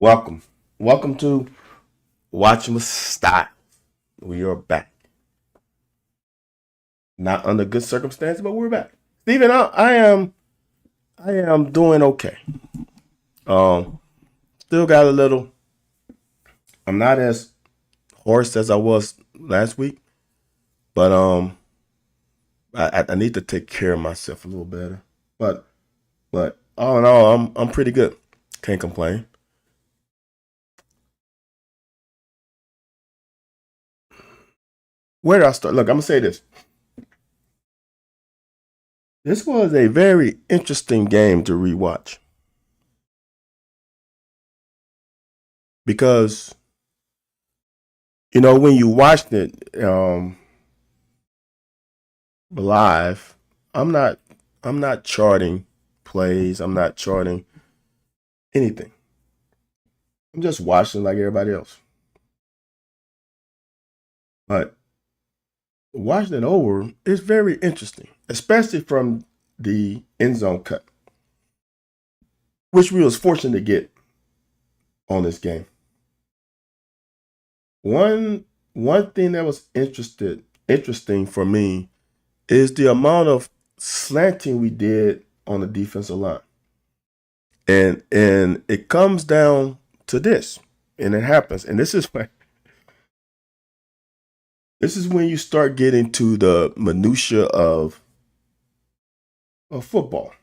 Welcome. Welcome to Watching with Style. We are back. Not under good circumstances, but we're back. Steven, I am doing okay. Um Still got a little I'm not as hoarse as I was last week, but I need to take care of myself a little better. But all in all, I'm pretty good. Can't complain. Where do I start? Look, I'm gonna say this. This was a very interesting game to rewatch because when you watched it live, I'm not I'm not charting plays. I'm not charting anything. I'm just watching like everybody else. But watching it over is very interesting, especially from the end zone cut, which we was fortunate to get on this game. One thing that was interesting for me is the amount of slanting we did on the defensive line. And it comes down to this, and it happens. And this is when you start getting to the minutia of football.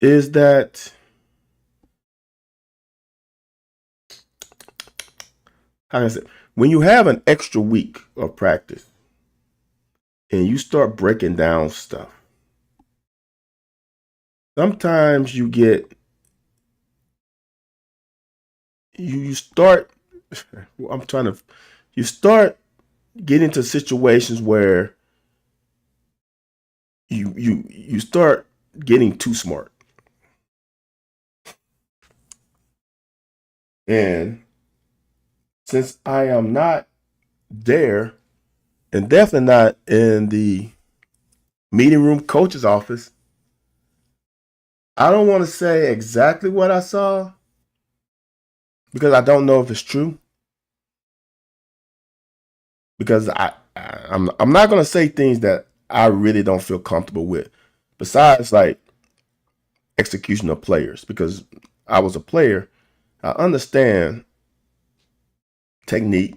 Is that how can I say when you have an extra week of practice and you start breaking down stuff, sometimes you start I'm trying to you start getting to situations where you start getting too smart. And since I am not there and definitely not in the meeting room coach's office, I don't want to say exactly what I saw because I don't know if it's true. Because I'm not gonna say things that I really don't feel comfortable with. Besides, like execution of players, because I was a player, I understand technique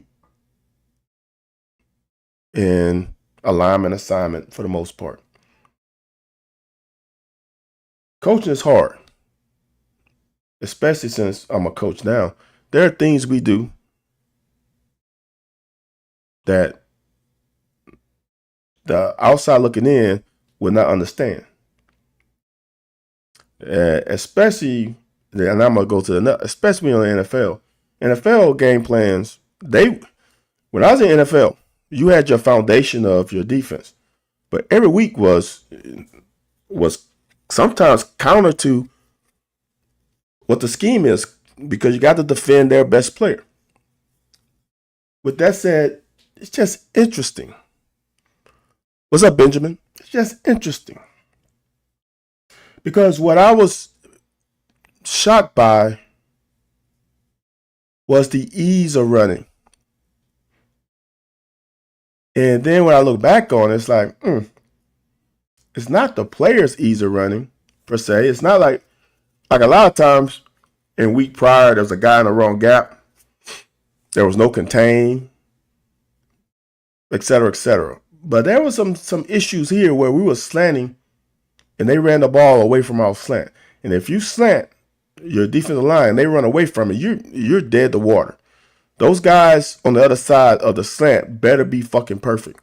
and alignment assignment for the most part. Coaching is hard, especially since I'm a coach now. There are things we do that the outside looking in will not understand. Especially, and I'm gonna go to the especially on the NFL. NFL game plans. When I was in the NFL, you had your foundation of your defense, but every week was sometimes counter to what the scheme is because you got to defend their best player. With that said, it's just interesting. What's up, Benjamin? It's just interesting because what I was shocked by was the ease of running. And then when I look back on it, it's like, it's not the player's ease of running per se. It's not like a lot of times in week prior, there was a guy in the wrong gap. There was no contain, et cetera, et cetera. But there was some issues here where we were slanting and they ran the ball away from our slant. And if you slant your defensive line, they run away from it, you're dead to water. Those guys on the other side of the slant better be fucking perfect.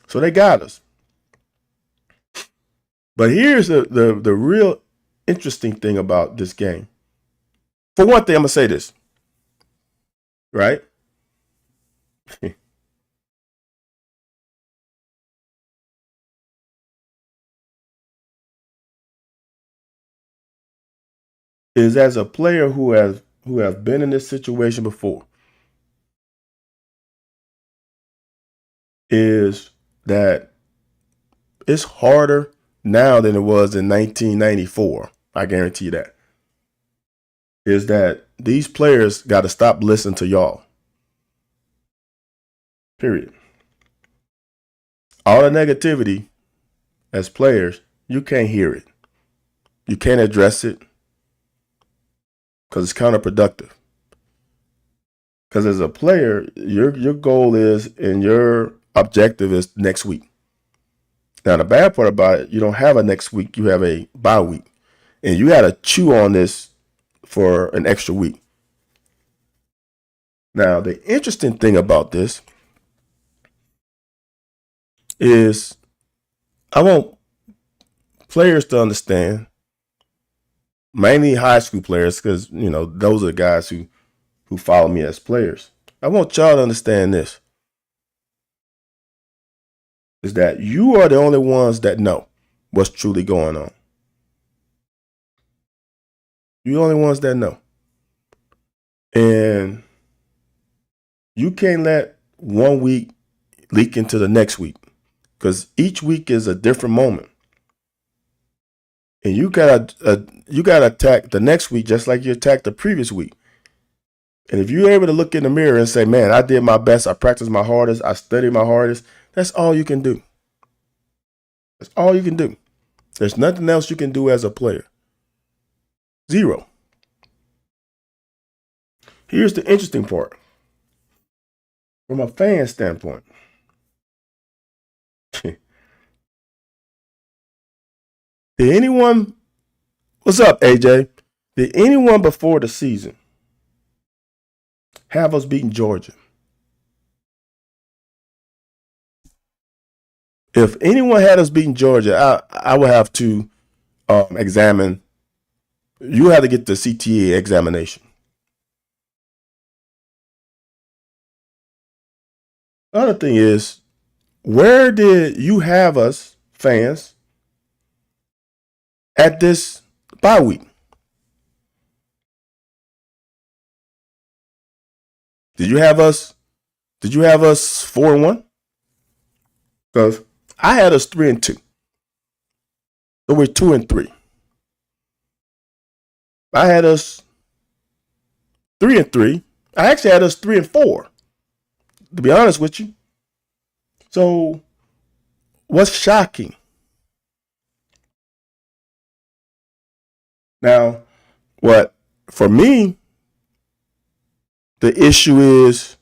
So they got us. But here's the real interesting thing about this game. For one thing, I'm gonna say this, right? Is as a player who has been in this situation before, is that It's harder now than it was in 1994. I guarantee you that. Is that these players got to stop listening to y'all. Period. All the negativity as players, you can't hear it. You can't address it because it's counterproductive. Because as a player, your goal is and your objective is next week. Now, the bad part about it, you don't have a next week. You have a bye week. And you got to chew on this for an extra week. Now, the interesting thing about this is I want players to understand, mainly high school players, because, those are the guys who follow me as players. I want y'all to understand this, is that you are the only ones that know what's truly going on. You're the only ones that know. And you can't let one week leak into the next week, because each week is a different moment. And you gotta attack the next week just like you attacked the previous week. And if you're able to look in the mirror and say, man, I did my best, I practiced my hardest, I studied my hardest, that's all you can do. That's all you can do. There's nothing else you can do as a player. Zero. Here's the interesting part. From a fan standpoint, did anyone, what's up, AJ? Did anyone before the season have us beating Georgia? If anyone had us beating Georgia, I would have to examine. You have to get the CTA examination. Other thing is, where did you have us, fans, at this bye week? Did you have us 4-1? Because I had us 3-2. So we're 2-3. I had us 3-3. I actually had us 3-4, to be honest with you. So what's shocking? Now, what for me, the issue is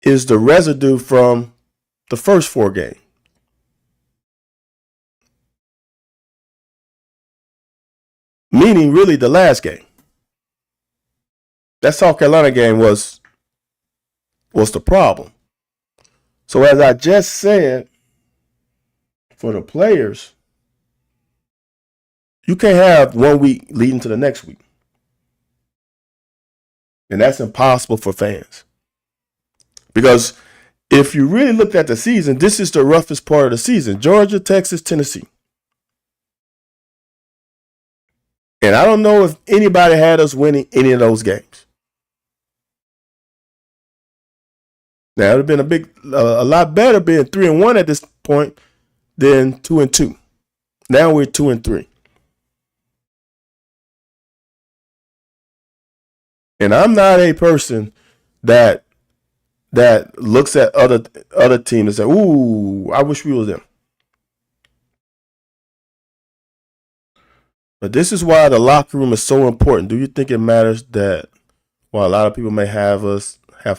the residue from the first 4 games. Meaning really the last game. That South Carolina game was the problem. So as I just said, for the players, you can't have 1 week leading to the next week. And that's impossible for fans. Because if you really looked at the season, this is the roughest part of the season. Georgia, Texas, Tennessee. And I don't know if anybody had us winning any of those games. Now, it would have been a lot better being 3-1 at this point than 2-2. Now we're 2-3. And I'm not a person that looks at other teams and say, "Ooh, I wish we was them." But this is why the locker room is so important. Do you think it matters that while a lot of people may have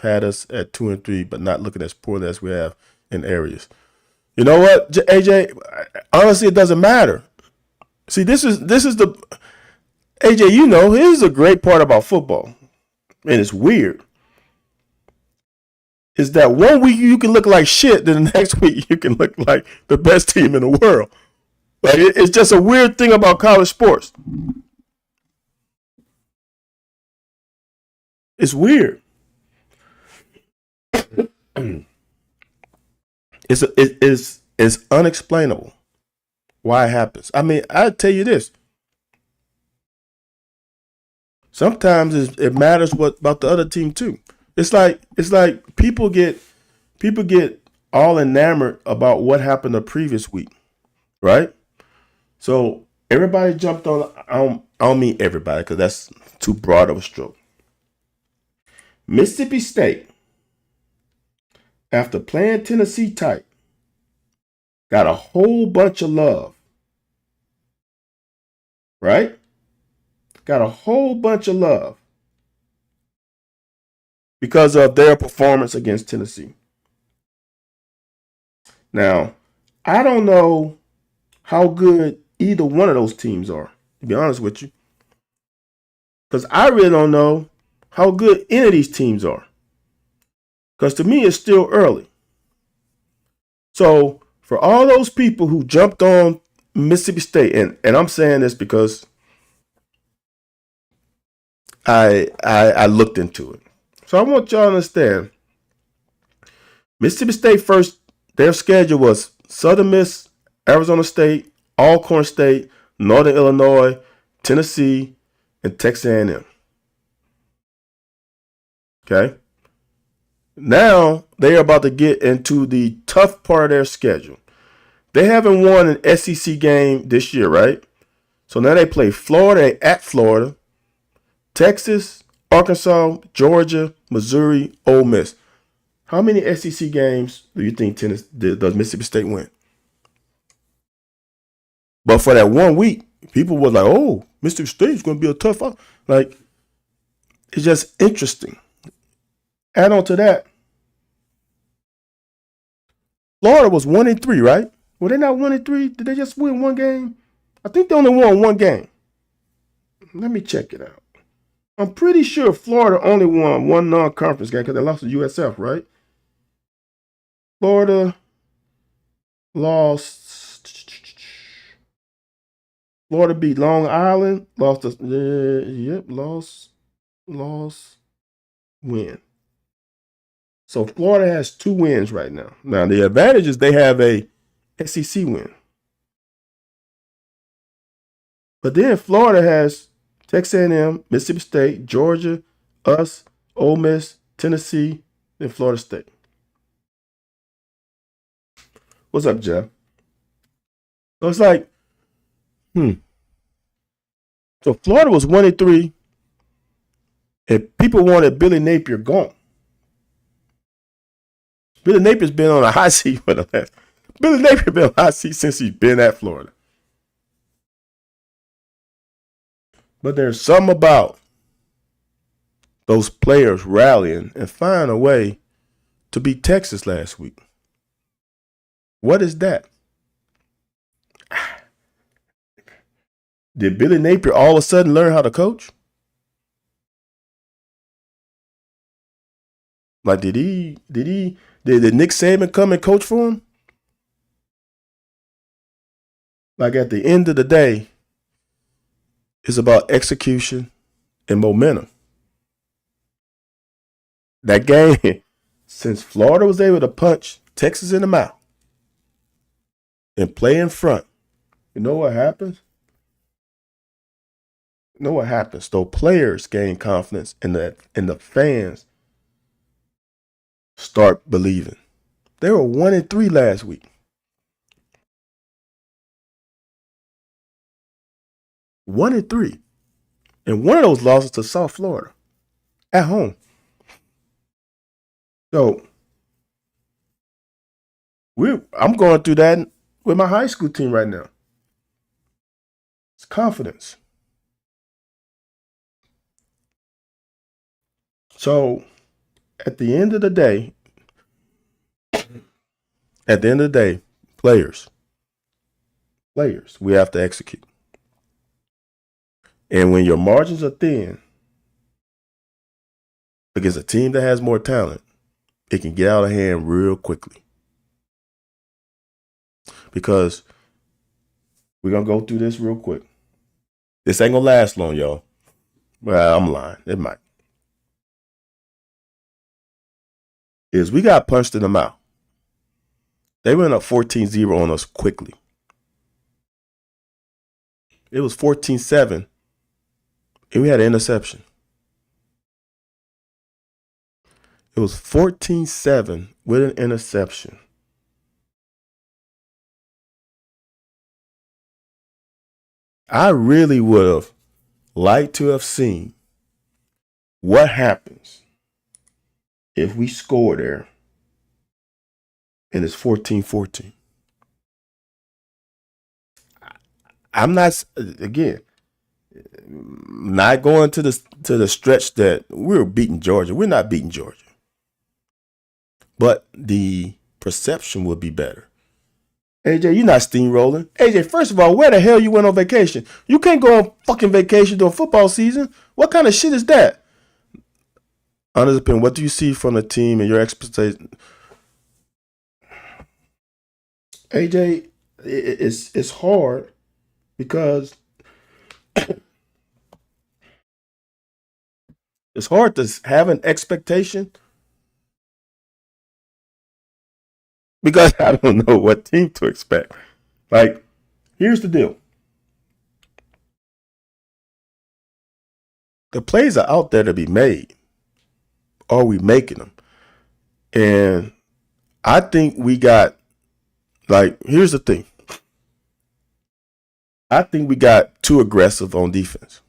had us at 2-3, but not looking as poorly as we have in areas? You know what, AJ? Honestly, it doesn't matter. See, this is the AJ. Here's a great part about football, and it's weird. Is that 1 week you can look like shit, then the next week you can look like the best team in the world. Like it's just a weird thing about college sports. It's weird. It's unexplainable why it happens. I mean, I tell you this. Sometimes it matters what about the other team too. It's like people get all enamored about what happened the previous week, right? So everybody jumped on. I don't mean everybody because that's too broad of a stroke. Mississippi State, after playing Tennessee tight, got a whole bunch of love, right? Got a whole bunch of love because of their performance against Tennessee. Now, I don't know how good either one of those teams are, to be honest with you. Because I really don't know how good any of these teams are. Because to me, it's still early. So for all those people who jumped on Mississippi State, and I'm saying this because I looked into it. So I want y'all to understand. Mississippi State first, their schedule was Southern Miss, Arizona State, Alcorn State, Northern Illinois, Tennessee, and Texas A&M. Okay? Now they are about to get into the tough part of their schedule. They haven't won an SEC game this year, right? So now they play Florida at Florida, Texas, Arkansas, Georgia, Missouri, Ole Miss. How many SEC games do you think does Mississippi State win? But for that 1 week, people were like, "Oh, Mississippi State's going to be a tough out." Like, it's just interesting. Add on to that, Florida was 1-3, right? Were they not 1-3? Did they just win one game? I think they only won one game. Let me check it out. I'm pretty sure Florida only won one non-conference game because they lost to USF, right? Florida lost. Florida beat Long Island. Lost, win. So Florida has 2 wins right now. Now the advantage is they have a SEC win. But then Florida has Texas A&M, Mississippi State, Georgia, us, Ole Miss, Tennessee, and Florida State. What's up, Jeff? So it's like, So Florida was 1-3, and people wanted Billy Napier gone. Billy Napier's been on a hot seat for the last. Billy Napier been on a hot seat since he's been at Florida. But there's something about those players rallying and finding a way to beat Texas last week. What is that? Did Billy Napier all of a sudden learn how to coach? Like, did Nick Saban come and coach for him? Like, at the end of the day, it's about execution and momentum. That game, since Florida was able to punch Texas in the mouth and play in front, you know what happens? Those players gain confidence and the fans start believing. They were 1-3 last week. And one of those losses to South Florida at home. So I'm going through that with my high school team right now. It's confidence. So at the end of the day, players, we have to execute. And when your margins are thin against a team that has more talent, it can get out of hand real quickly. Because we're going to go through this real quick. This ain't going to last long, y'all. Well, I'm lying. It might. We got punched in the mouth. They went up 14-0 on us quickly. It was 14-7, and we had an interception. It was 14-7 with an interception. I really would have liked to have seen what happens if we score there and it's 14-14. I'm not, again, not going to the stretch that we're beating Georgia. We're not beating Georgia. But the perception would be better. AJ, you're not steamrolling. AJ, first of all, where the hell you went on vacation? You can't go on fucking vacation during football season. What kind of shit is that? Honest opinion, what do you see from the team and your expectation? AJ, it's hard because it's hard to have an expectation because I don't know what team to expect. Like, here's the deal. The plays are out there to be made. Are we making them? And I think we got, like, here's the thing. I think we got too aggressive on defense.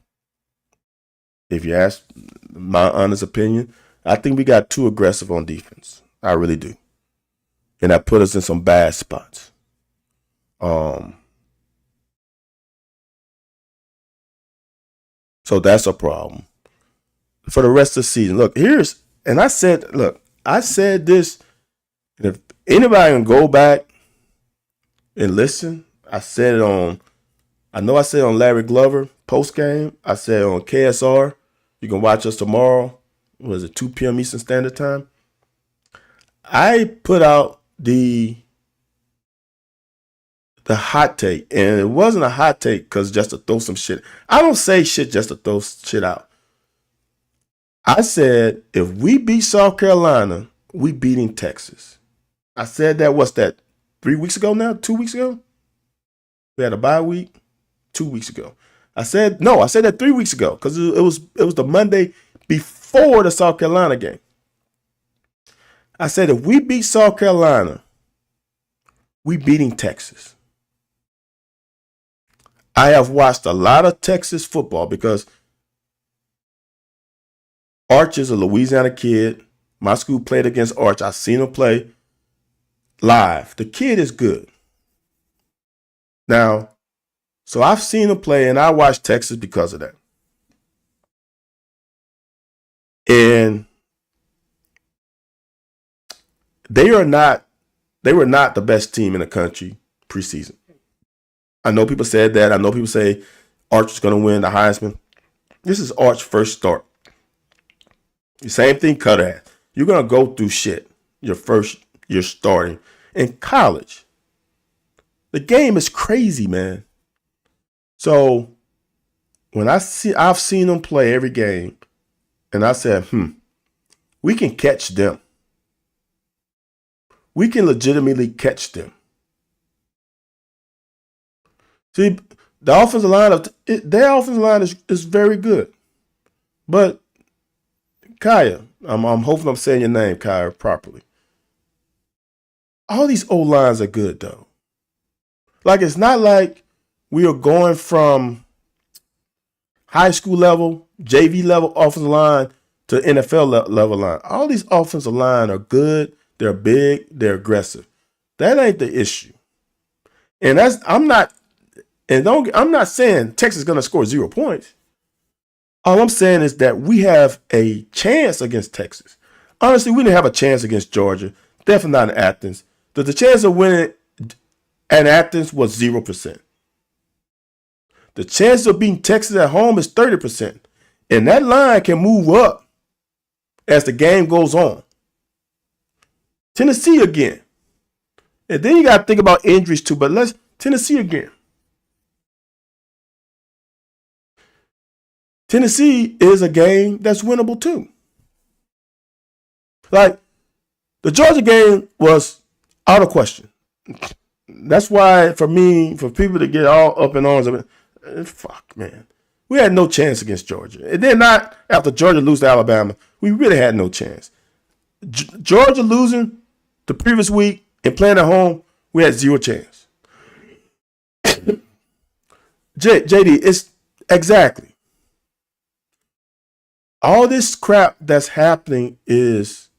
If you ask my honest opinion, I think we got too aggressive on defense. I really do. And that put us in some bad spots. So that's a problem. For the rest of the season, look, I said this, and if anybody can go back and listen, I said it on Larry Glover post game. I said on KSR. You can watch us tomorrow. Was it 2 p.m. Eastern Standard Time? I put out the hot take, and it wasn't a hot take because just to throw some shit. I don't say shit just to throw shit out. I said if we beat South Carolina, we beating Texas. I said that, what's that, 3 weeks ago now? 2 weeks ago? We had a bye week 2 weeks ago. I said that 3 weeks ago because it was the Monday before the South Carolina game. I said if we beat South Carolina, we beating Texas. I have watched a lot of Texas football because Arch is a Louisiana kid. My school played against Arch. I've seen him play live. The kid is good. Now, so I've seen him play, and I watched Texas because of that. And they were not the best team in the country preseason. I know people said that. I know people say Arch is going to win the Heisman. This is Arch's first start. The same thing Cutter had. You're going to go through shit your first year starting. In college, the game is crazy, man. So when I've seen them play every game, and I said, we can catch them. We can legitimately catch them. See, the offensive line their offensive line is very good. But Kaya, I'm hoping I'm saying your name, Kaya, properly. All these O-lines are good, though. Like, it's not like we are going from high school level, JV level offensive line to NFL level line. All these offensive line are good. They're big. They're aggressive. That ain't the issue. And I'm not saying Texas is going to score 0 points. All I'm saying is that we have a chance against Texas. Honestly, we didn't have a chance against Georgia. Definitely not in Athens. The chance of winning at Athens was 0%. The chance of beating Texas at home is 30%. And that line can move up as the game goes on. Tennessee again. And then you got to think about injuries too, but Tennessee again. Tennessee is a game that's winnable too. Like, the Georgia game was out of question. That's why, for people to get all up in arms of it, fuck, man. We had no chance against Georgia. And then not after Georgia lose to Alabama, we really had no chance. Georgia losing the previous week and playing at home, we had 0 chance. JD, it's exactly. All this crap that's happening is,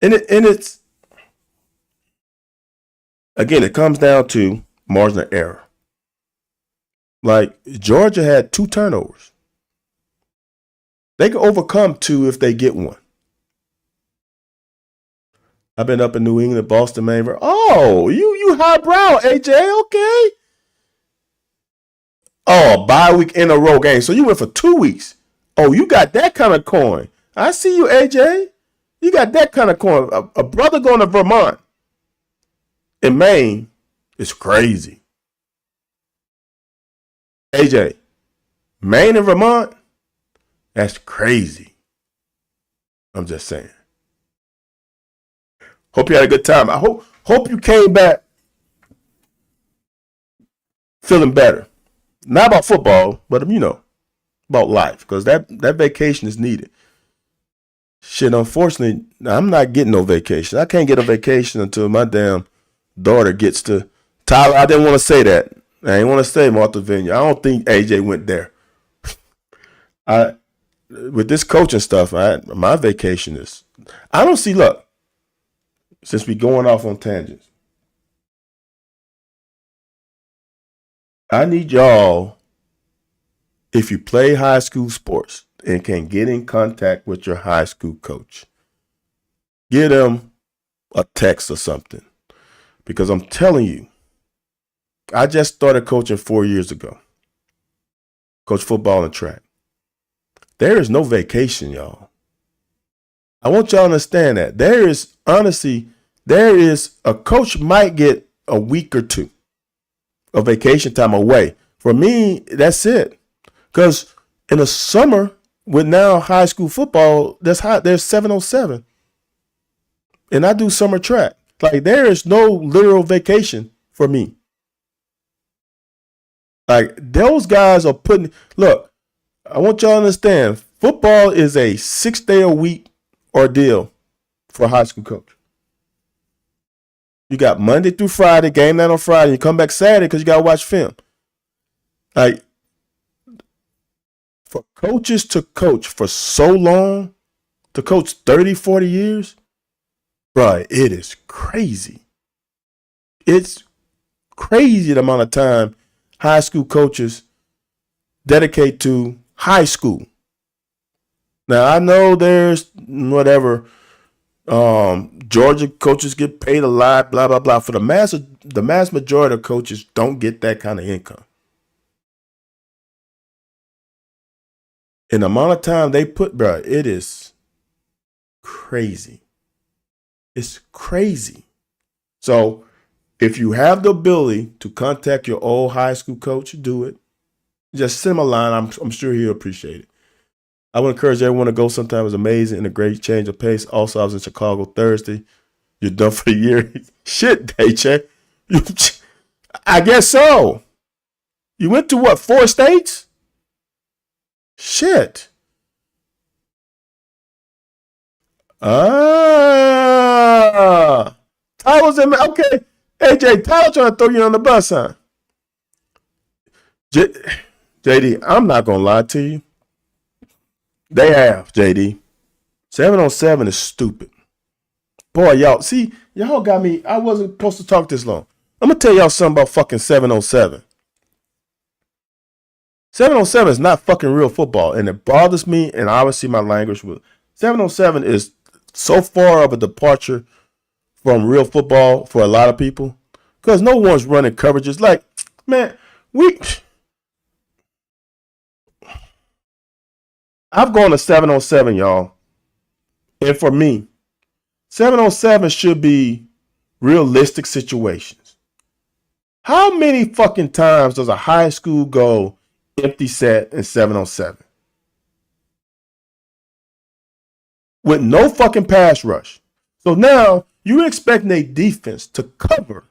and it's, again, it comes down to margin of error. Like, Georgia had 2 turnovers. They can overcome 2 if they get one. I've been up in New England, Boston, Maine. Oh, you highbrow, AJ. Okay. Oh, bye week in a row game. So you went for 2 weeks. Oh, you got that kind of coin. I see you, AJ. You got that kind of coin. A brother going to Vermont in Maine is crazy. AJ, Maine and Vermont, that's crazy. I'm just saying. Hope you had a good time. I hope you came back feeling better. Not about football, but about life, because that vacation is needed. Shit, unfortunately, I'm not getting no vacation. I can't get a vacation until my damn daughter gets to Tyler. I didn't want to say that. I didn't want to say Martha Vineyard. I don't think AJ went there. With this coaching stuff, my vacation is. I don't see. Look, since we going off on tangents, I need y'all, if you play high school sports and can get in contact with your high school coach, give them a text or something. Because I'm telling you, I just started coaching 4 years ago. Coach football and track. There is no vacation, y'all. I want y'all to understand that. There is a coach might get a week or 2 of vacation time away. For me, that's it. Because in the summer, with now high school football, there's 707. And I do summer track. Like, there is no literal vacation for me. Like, those guys are look, I want y'all to understand, football is a 6-day-a-week ordeal for a high school coach. You got Monday through Friday, game night on Friday, you come back Saturday because you got to watch film. Like, for coaches to coach for so long, to coach 30, 40 years, bro, it is crazy. It's crazy the amount of time high school coaches dedicate to high school. Now, I know there's whatever, Georgia coaches get paid a lot, blah, blah, blah. For the mass majority of coaches don't get that kind of income. And the amount of time they put, bro, it is crazy. It's crazy. So if you have the ability to contact your old high school coach, do it. Just send him a line. I'm sure he'll appreciate it. I would encourage everyone to go sometime. It was amazing and a great change of pace. Also, I was in Chicago Thursday. You're done for the year. Shit, HJ. I guess so. You went to what, 4 states? Shit. Tyler's in. Okay. AJ, Tyler trying to throw you on the bus, huh? JD, I'm not going to lie to you. They have, JD. 707 is stupid. Boy, y'all got me. I wasn't supposed to talk this long. I'm going to tell y'all something about fucking 707. 707 is not fucking real football, and it bothers me, and obviously my language will. 707 is so far of a departure from real football for a lot of people because no one's running coverages. Like, man, I've gone to 707, y'all. And for me, 707 should be realistic situations. How many fucking times does a high school go empty set in 707? With no fucking pass rush. So now you're expecting a defense to cover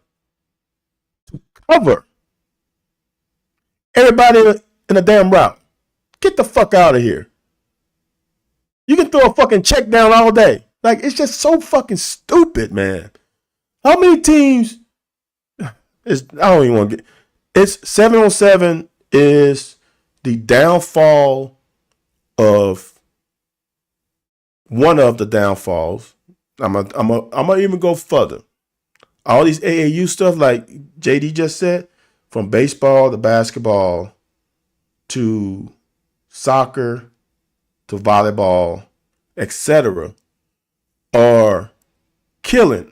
everybody in a damn route. Get the fuck out of here. You can throw a fucking check down all day. Like, it's just so fucking stupid, man. How many teams I don't even want to get. It's 707 is the downfall of one of the downfalls. I'm gonna even go further. All these AAU stuff, like JD just said, from baseball to basketball to soccer to volleyball, etc., are killing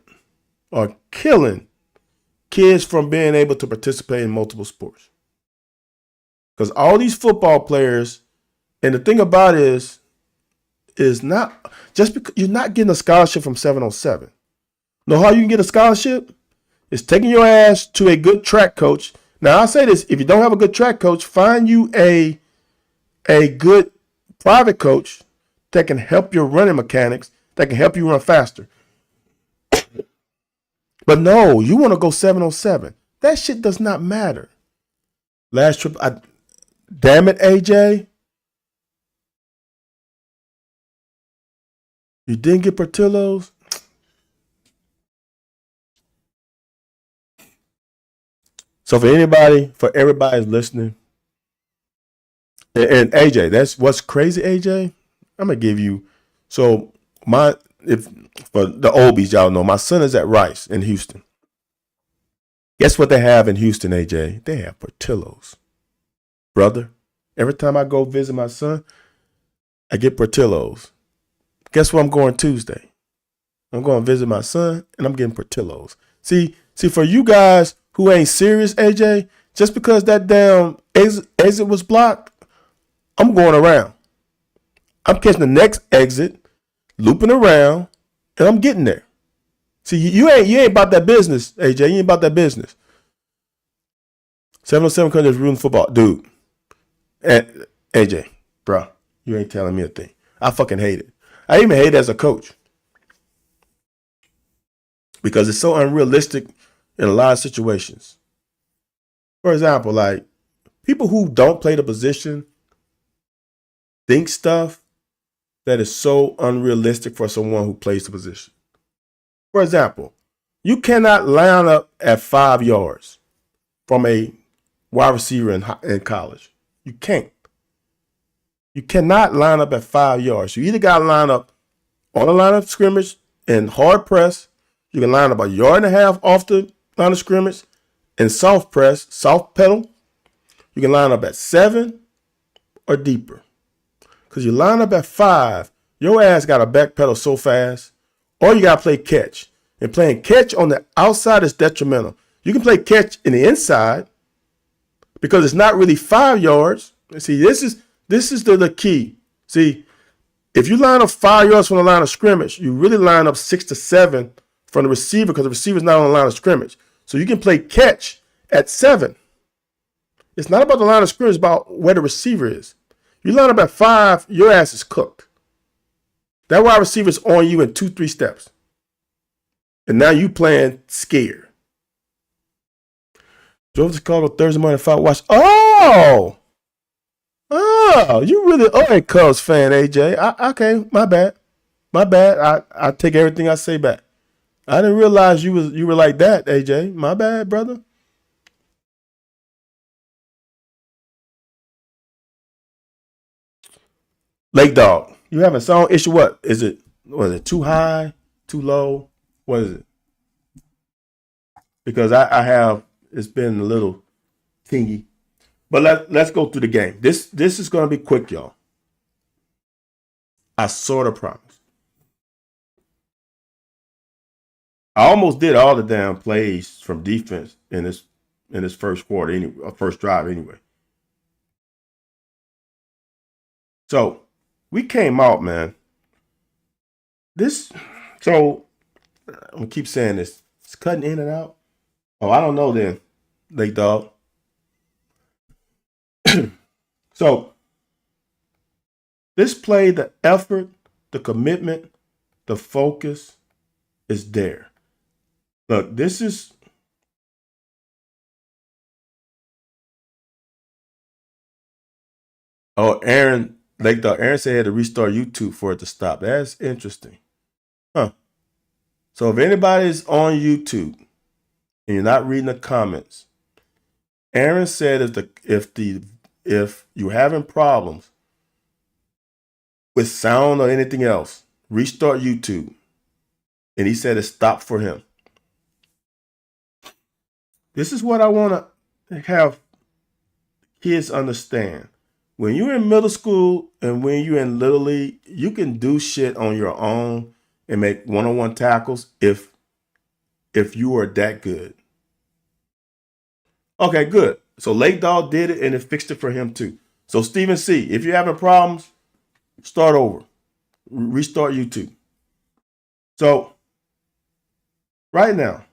kids from being able to participate in multiple sports. Because all these football players, and the thing about it is not just because you're not getting a scholarship from 707. Know how you can get a scholarship? It's taking your ass to a good track coach. Now I say this: if you don't have a good track coach, find you a good private coach that can help your running mechanics, that can help you run faster. But no, you want to go 707. That shit does not matter. Last trip, damn it, AJ. You didn't get Portillo's? So for everybody's listening, and AJ, that's what's crazy, AJ. I'm gonna give you. So if for the Obies, y'all know, my son is at Rice in Houston. Guess what they have in Houston, AJ? They have Portillo's, brother. Every time I go visit my son, I get Portillo's. Guess where I'm going Tuesday? I'm going to visit my son, and I'm getting Portillo's. See, for you guys who ain't serious, AJ, just because that damn exit was blocked, I'm going around. I'm catching the next exit, looping around, and I'm getting there. See, you ain't about that business, AJ. You ain't about that business. 707 countries ruining football, dude. And AJ, bro, you ain't telling me a thing. I fucking hate it. I even hate it as a coach because it's so unrealistic in a lot of situations. For example, like people who don't play the position think stuff that is so unrealistic for someone who plays the position. For example, you cannot line up at 5 yards from a wide receiver in college. You can't. You cannot line up at 5 yards. You either got to line up on the line of scrimmage and hard press. You can line up a yard and a half off the line of scrimmage and soft press, soft pedal. You can line up at 7 or deeper. Because you line up at 5, your ass got to back pedal so fast. Or you got to play catch. And playing catch on the outside is detrimental. You can play catch in the inside because it's not really 5 yards. See, this is the key. See, if you line up 5 yards from the line of scrimmage, you really line up 6 to 7 from the receiver because the receiver's not on the line of scrimmage. So you can play catch at 7. It's not about the line of scrimmage, it's about where the receiver is. You line up at 5, your ass is cooked. That wide receiver's on you in 2-3 steps. And now you playing scared. Drove to Chicago Thursday morning, fight, watch. Oh, you really a Cubs fan, AJ. Okay, my bad. I take everything I say back. I didn't realize you were like that, AJ. My bad, brother. Lake Dog, you having a song issue? What is it? Was it too high, too low? What is it? Because I have, it's been a little tingy. But let's go through the game. This is going to be quick, y'all. I sort of promise. I almost did all the damn plays from defense in this first quarter, first drive anyway. So we came out, man. So I'm gonna keep saying this. It's cutting in and out. Oh, I don't know then, Lake Dog. So this play, the effort, the commitment, the focus is there. Look, this is. Oh, Aaron, Lake Dog. Aaron said he had to restart YouTube for it to stop. That's interesting. Huh. So if anybody's on YouTube and you're not reading the comments Aaron said if you're having problems with sound or anything else, restart YouTube. And he said it stopped for him. This is what I want to have kids understand. When you're in middle school and when you're in Little League, you can do shit on your own and make one-on-one tackles if you are that good. Okay, good. So Lake Dog did it and it fixed it for him too. So Stephen C., if you're having problems, start over. Restart YouTube. So right now,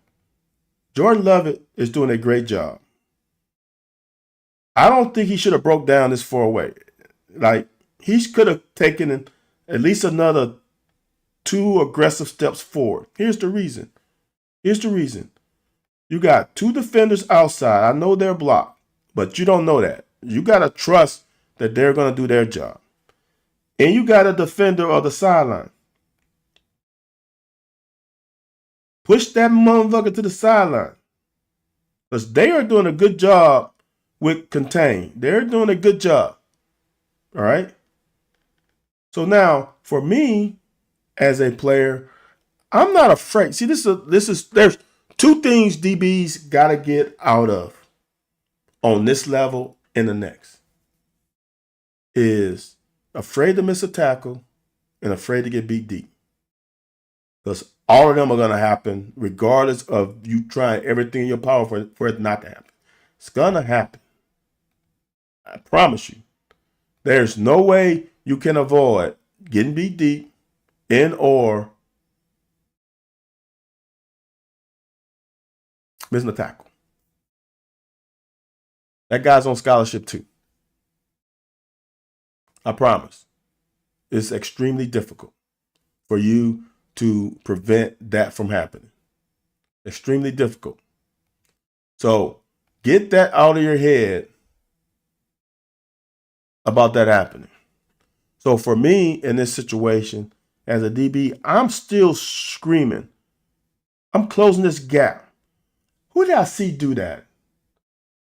Jordan Lovett is doing a great job. I don't think he should have broke down this far away. Like, he could have taken at least another 2 aggressive steps forward. Here's the reason. You got 2 defenders outside. I know they're blocked, but you don't know that. You got to trust that they're going to do their job. And you got a defender on the sideline. Push that motherfucker to the sideline. Because they are doing a good job with contain. They're doing a good job. All right? So now, for me, as a player, I'm not afraid. See, there's 2 things DBs got to get out of on this level and the next. Is afraid to miss a tackle and afraid to get beat deep. Because all of them are going to happen regardless of you trying everything in your power for it not to happen. It's going to happen. I promise you. There's no way you can avoid getting beat deep and or missing a tackle. That guy's on scholarship too. I promise. It's extremely difficult for you to prevent that from happening. Extremely difficult. So get that out of your head about that happening. So for me in this situation as a DB, I'm still screaming. I'm closing this gap. Who did I see do that?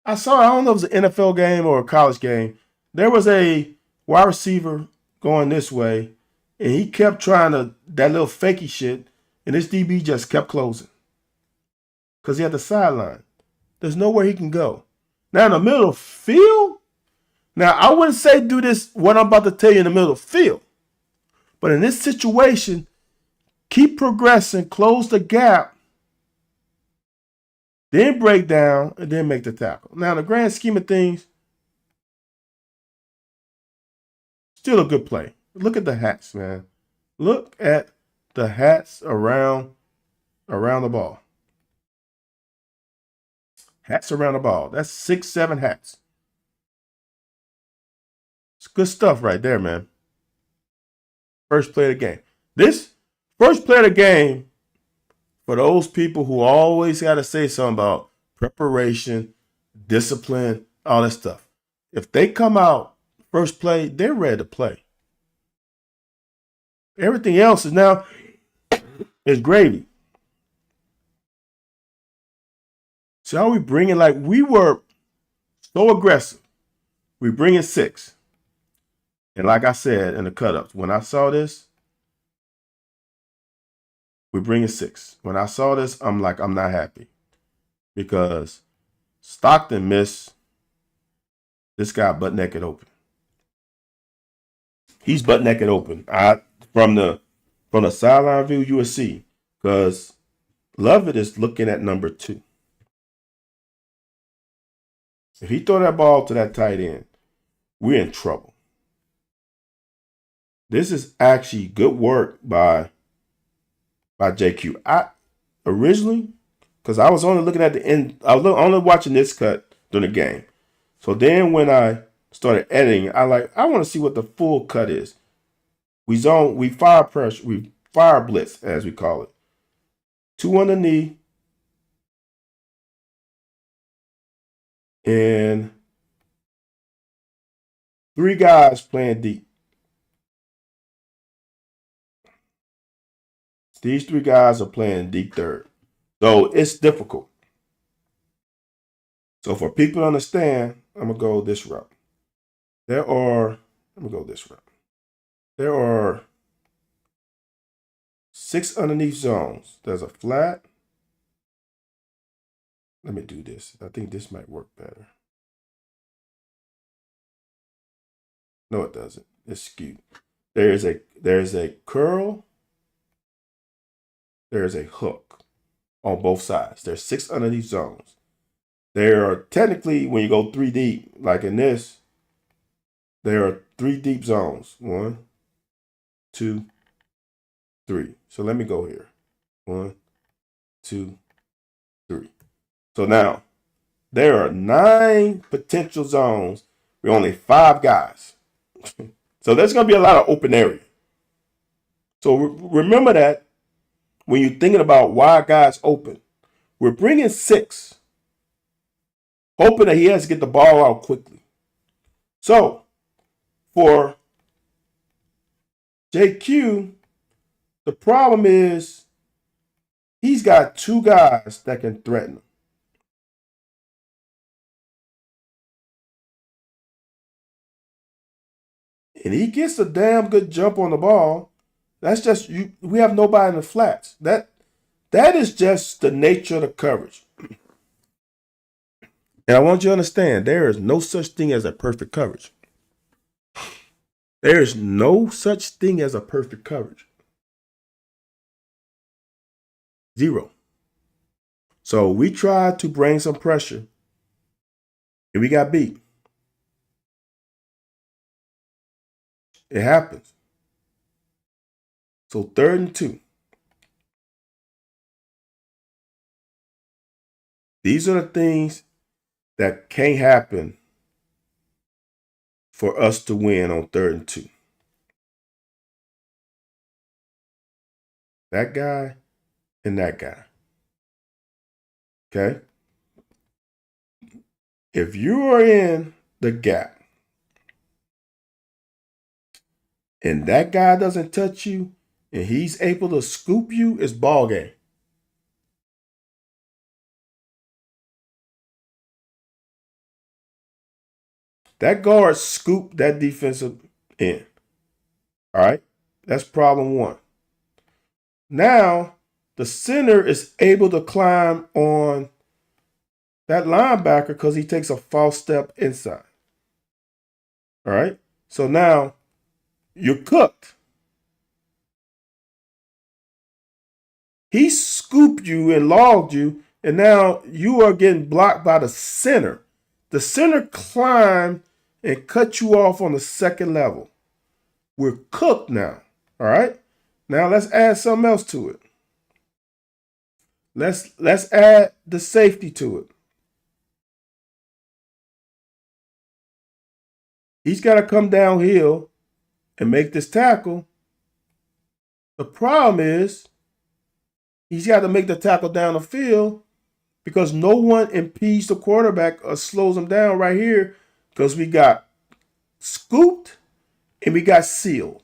I don't know if it was an NFL game or a college game. There was a wide receiver going this way, and he kept trying that little fakey shit, and this DB just kept closing because he had the sideline. There's nowhere he can go. Now in the middle of the field, now I wouldn't say do this, what I'm about to tell you in the middle of the field, but in this situation, keep progressing, close the gap, then break down, and then make the tackle. Now in the grand scheme of things, still a good play. Look at the hats, man. Look at the hats around the ball. Hats around the ball. That's 6, 7 hats. It's good stuff right there, man. First play of the game. This first play of the game, for those people who always got to say something about preparation, discipline, all that stuff. If they come out first play, they're ready to play. Everything else is gravy. See how we bring it, like we were so aggressive. We bring in 6. And like I said in the cut-ups, when I saw this, we bring in 6. When I saw this, I'm like, I'm not happy. Because Stockton missed this guy butt naked open. He's butt naked open. From the sideline view, you will see. Because Lovett is looking at number 2. If he throw that ball to that tight end, we're in trouble. This is actually good work by JQ. I originally, because I was only looking at the end, I was only watching this cut during the game. So then when I started editing, I want to see what the full cut is. We fire pressure, we fire blitz, as we call it. 2 on the knee. And 3 guys playing deep. These 3 guys are playing deep third. So it's difficult. So for people to understand, I'm going to go this route. Let me go this route. There are 6 underneath zones. There's a flat. Let me do this. I think this might work better. No, it doesn't. It's skewed. There's a curl. There's a hook on both sides. There's 6 underneath zones. There are technically, when you go 3 deep, like in this, there are 3 deep zones. 1, 2, 3. So let me go here. 1, 2, 3. So now there are 9 potential zones with only 5 guys. So there's going to be a lot of open area. So remember that when you're thinking about why guys open. We're bringing 6, hoping that he has to get the ball out quickly. So for JQ, the problem is he's got 2 guys that can threaten him. And he gets a damn good jump on the ball. That's just you. We have nobody in the flats. That is just the nature of the coverage. And I want you to understand, there is no such thing as a perfect coverage. There is no such thing as a perfect coverage. 0. So we tried to bring some pressure, and we got beat. It happens. So 3rd and 2. These are the things that can't happen for us to win on 3rd and 2. That guy and that guy. Okay? If you are in the gap and that guy doesn't touch you and he's able to scoop you, it's ball game. That guard scooped that defensive end. All right? That's problem 1. Now, the center is able to climb on that linebacker because he takes a false step inside. All right? So now you're cooked. He scooped you and logged you, and now you are getting blocked by the center. The center climbed and cut you off on the 2nd level. We're cooked now. All right? Now let's add something else to it. Let's add the safety to it. He's got to come downhill and make this tackle. The problem is he's got to make the tackle down the field because no one impedes the quarterback or slows him down right here because we got scooped and we got sealed.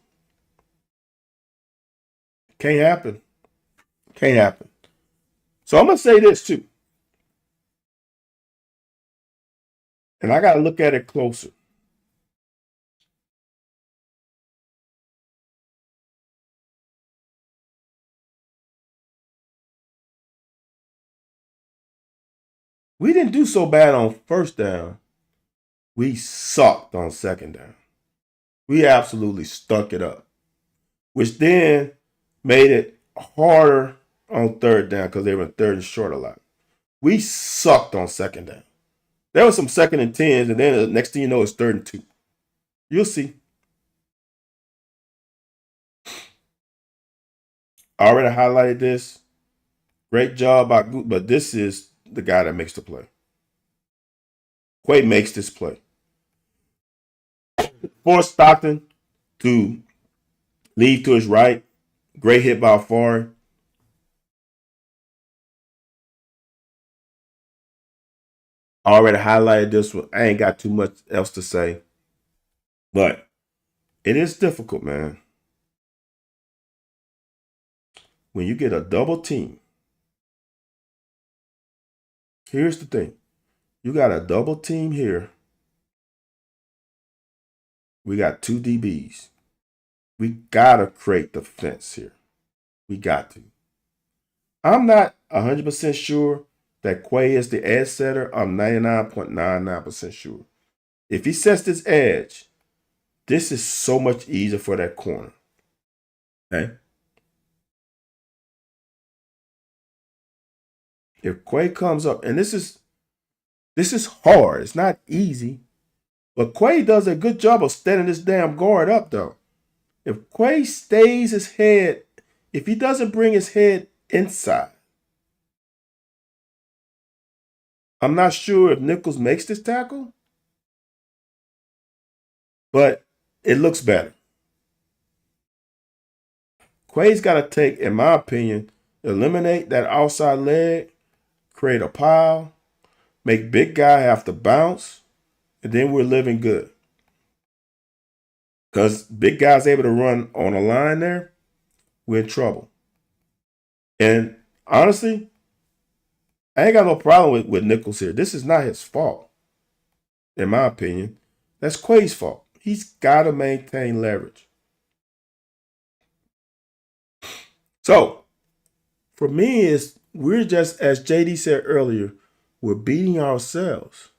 Can't happen. Can't happen. So I'm going to say this too. And I got to look at it closer. We didn't do so bad on 1st down. We sucked on 2nd down. We absolutely stunk it up, which then made it harder on 3rd down because they were 3rd and short a lot. We sucked on 2nd down. There was some 2nd and 10s, and then the next thing you know, it's 3rd and 2. You'll see. I already highlighted this. Great job by Goot, but this is the guy that makes the play. Quay makes this play. Forced Stockton to lead to his right. Great hit by Favre. I already highlighted this one. I ain't got too much else to say. But it is difficult, man. When you get a double team, here's the thing. You got a double team here. We got 2 DBs. We got to create defense here. We got to. I'm not 100% sure that Quay is the edge setter. I'm 99.99% sure. If he sets this edge, this is so much easier for that corner. Okay. If Quay comes up, and this is hard. It's not easy. But Quay does a good job of standing this damn guard up, though. If Quay stays his head, if he doesn't bring his head inside, I'm not sure if Nichols makes this tackle, but it looks better. Quay's got to take, in my opinion, eliminate that outside leg, create a pile, make big guy have to bounce, and then we're living good. Because big guy's able to run on a line there, we're in trouble. And honestly, I ain't got no problem with Nichols here. This is not his fault, in my opinion. That's Quay's fault. He's got to maintain leverage. So, for me, we're just, as JD said earlier, we're beating ourselves.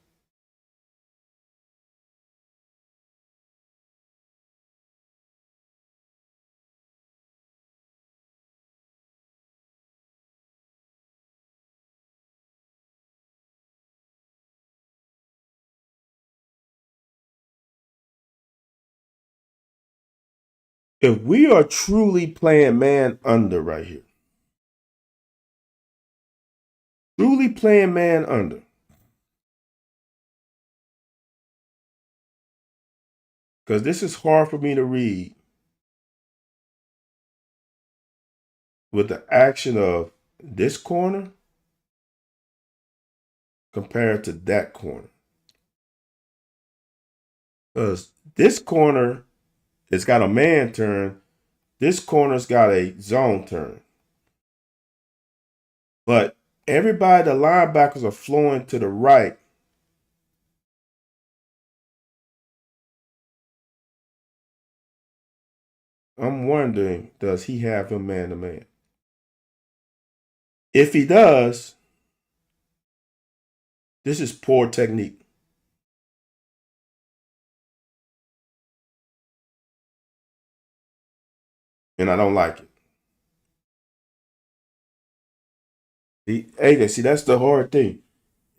If we are truly playing man under right here, truly playing man under, because this is hard for me to read with the action of this corner compared to that corner. Because this corner has got a man turn, this corner's got a zone turn. But everybody, the linebackers are flowing to the right. I'm wondering, does he have him man to man? If he does, this is poor technique. And I don't like it. AJ, see, that's the hard thing.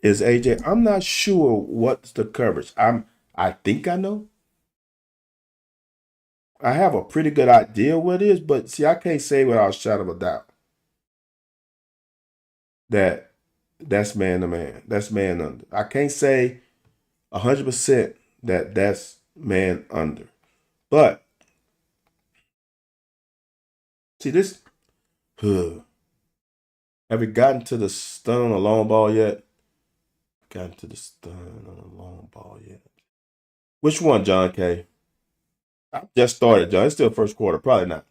Is AJ, I'm not sure what's the coverage. I think I know. I have a pretty good idea what it is, but see, I can't say without a shadow of a doubt that that's man to man. That's man under. I can't say 100% that that's man under. But see this. Have we gotten to the stun on a long ball yet? Gotten to the stun on a long ball yet? Which one, John K? I just started, John. It's still first quarter. Probably not.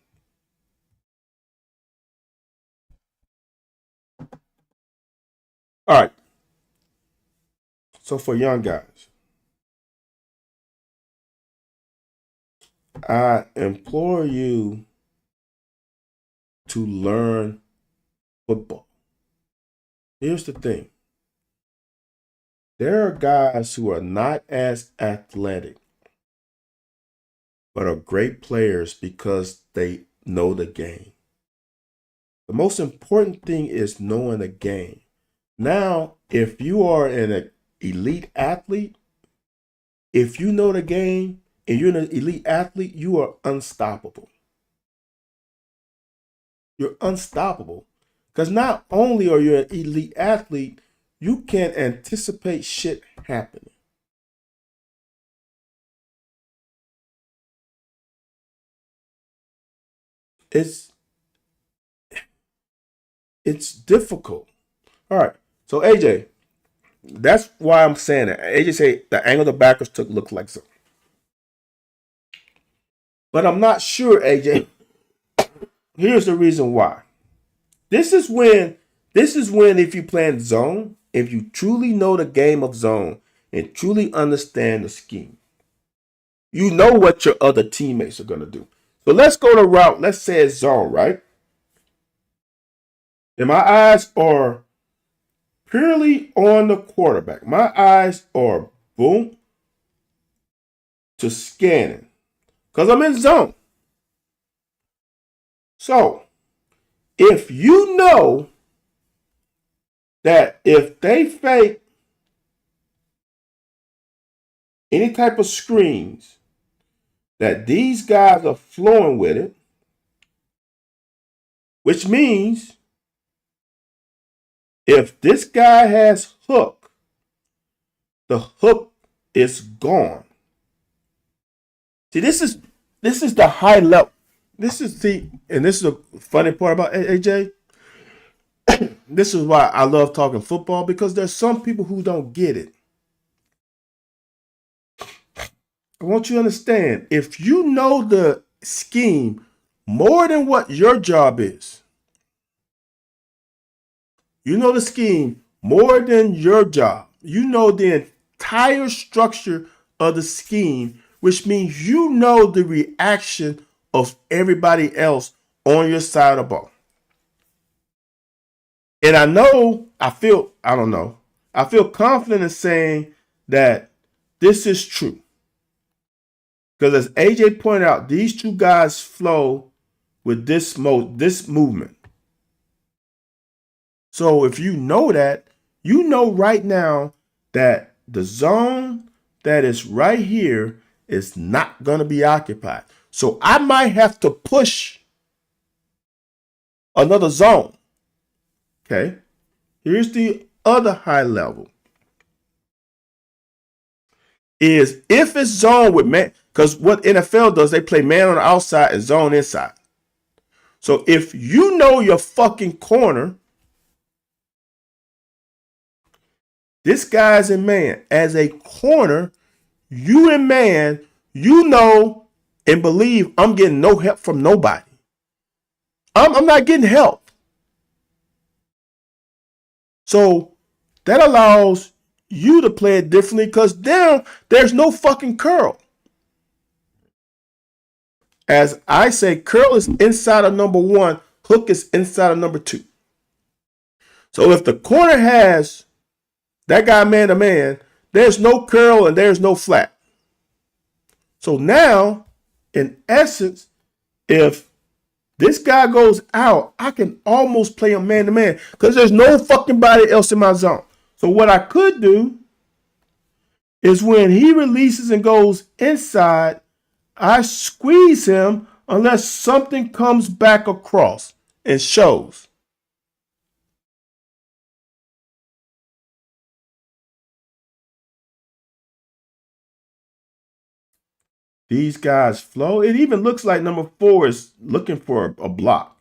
All right. So for young guys, I implore you to learn football. Here's the thing. There are guys who are not as athletic, but are great players because they know the game. The most important thing is knowing the game. Now, if you are an elite athlete, if you know the game and you're an elite athlete, you are unstoppable. You're unstoppable. Because not only are you an elite athlete, you can anticipate shit happening. It's difficult. All right. So AJ, that's why I'm saying that. AJ say the angle the backers took looked like so. But I'm not sure, AJ. Here's the reason why. This is when if you play in zone, if you truly know the game of zone and truly understand the scheme, you know what your other teammates are going to do. So let's go to route. Let's say it's zone, right? And my eyes are purely on the quarterback. My eyes are boom to scanning because I'm in zone. So if you know that if they fake any type of screens, that these guys are flowing with it, which means if this guy has hook, the hook is gone. See, this is the high level. This is and this is the funny part about AJ. This is why I love talking football, because there's some people who don't get it. I want you to understand, if you know the scheme more than what your job is, you know the scheme more than your job, you know the entire structure of the scheme, which means you know the reaction of everybody else on your side of the ball. And I feel confident in saying that this is true. Because as AJ pointed out, these two guys flow with this movement. So if you know that, you know right now that the zone that is right here is not going to be occupied. So I might have to push another zone. Okay. Here's the other high level. Is if it's zone with man, because what NFL does, they play man on the outside and zone inside. So if you know your fucking corner, this guy's in man. As a corner, you in man, you know and believe I'm getting no help from nobody. I'm not getting help. So that allows you to play it differently, because now there's no fucking curl. As I say, curl is inside of number one, hook is inside of number two. So if the corner has that guy man to man, there's no curl and there's no flat. So now, in essence, if this guy goes out, I can almost play him man to man because there's no fucking body else in my zone. So what I could do is when he releases and goes inside, I squeeze him unless something comes back across and shows. These guys flow. It even looks like number 4 is looking for a block.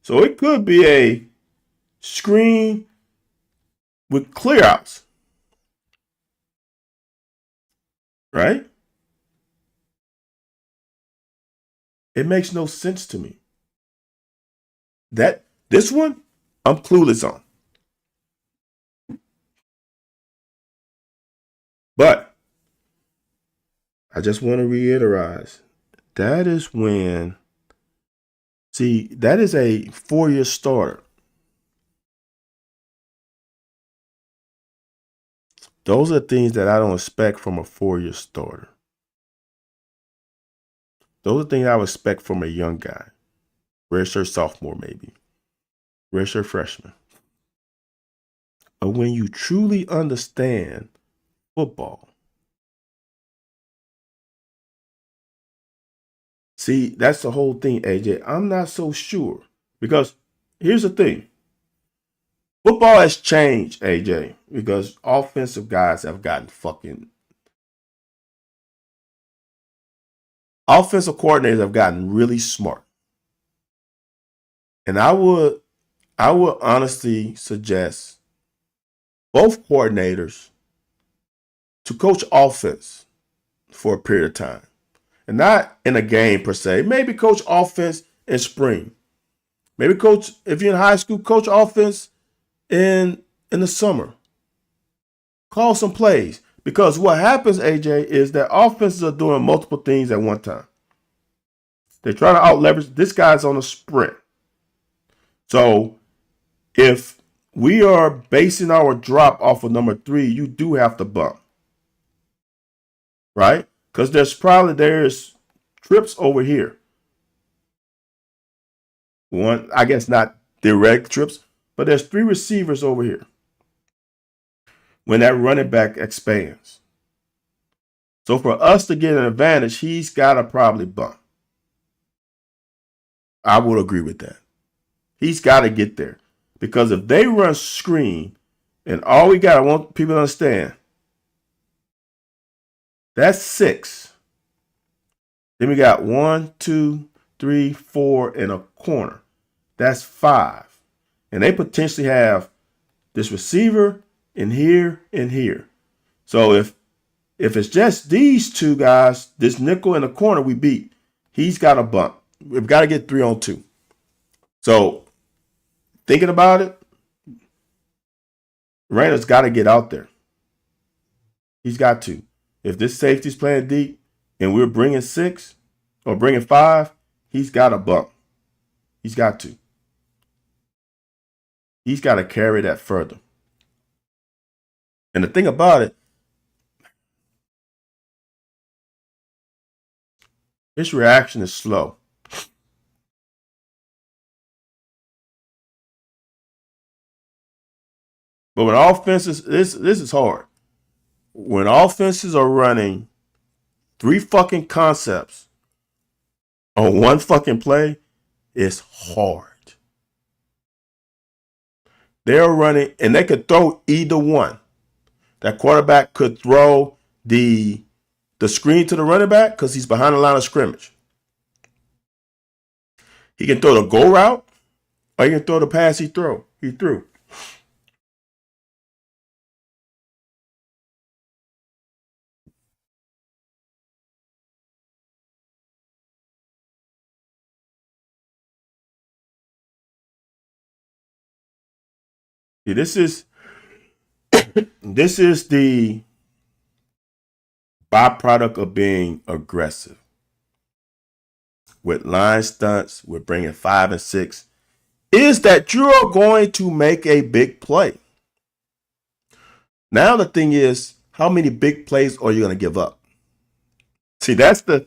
So it could be a screen with clear outs. Right? It makes no sense to me. This one, I'm clueless on. But I just want to reiterate, that is when, see, that is a 4-year starter. Those are things that I don't expect from a 4-year starter. Those are things I would expect from a young guy. Redshirt sophomore, maybe. Redshirt freshman. But when you truly understand football, see, that's the whole thing, AJ. I'm not so sure. Because here's the thing. Football has changed, AJ, because offensive guys have gotten fucking... Offensive coordinators have gotten really smart. And I would honestly suggest both coordinators to coach offense for a period of time. And not in a game per se. Maybe coach offense in spring. Maybe coach, if you're in high school, coach offense in the summer. Call some plays. Because what happens, AJ, is that offenses are doing multiple things at one time. They're trying to out leverage. This guy's on a sprint. So if we are basing our drop off of number 3, you do have to bump. Right? Because there's trips over here. One, I guess not direct trips, but there's 3 receivers over here when that running back expands. So for us to get an advantage, he's got to probably bump. I would agree with that. He's got to get there. Because if they run screen, and all we got, I want people to understand, that's 6. Then we got 1, 2, 3, 4, and a corner. That's 5. And they potentially have this receiver in here and here. So if it's just these 2 guys, this nickel in the corner we beat, he's got to bump. We've got to get 3 on 2. So thinking about it, Rainer's got to get out there. He's got to. If this safety's playing deep and we're bringing 6 or bringing 5, he's got to bump. He's got to. He's got to carry that further. And the thing about it, his reaction is slow. But when offenses, this is hard. When offenses are running 3 fucking concepts on 1 fucking play, it's hard. They're running, and they could throw either one. That quarterback could throw the screen to the running back because he's behind the line of scrimmage. He can throw the go route, or he can throw the pass he threw. See, this is the byproduct of being aggressive. With line stunts, with bringing 5 and 6, is that you're going to make a big play. Now the thing is, how many big plays are you going to give up? See, that's the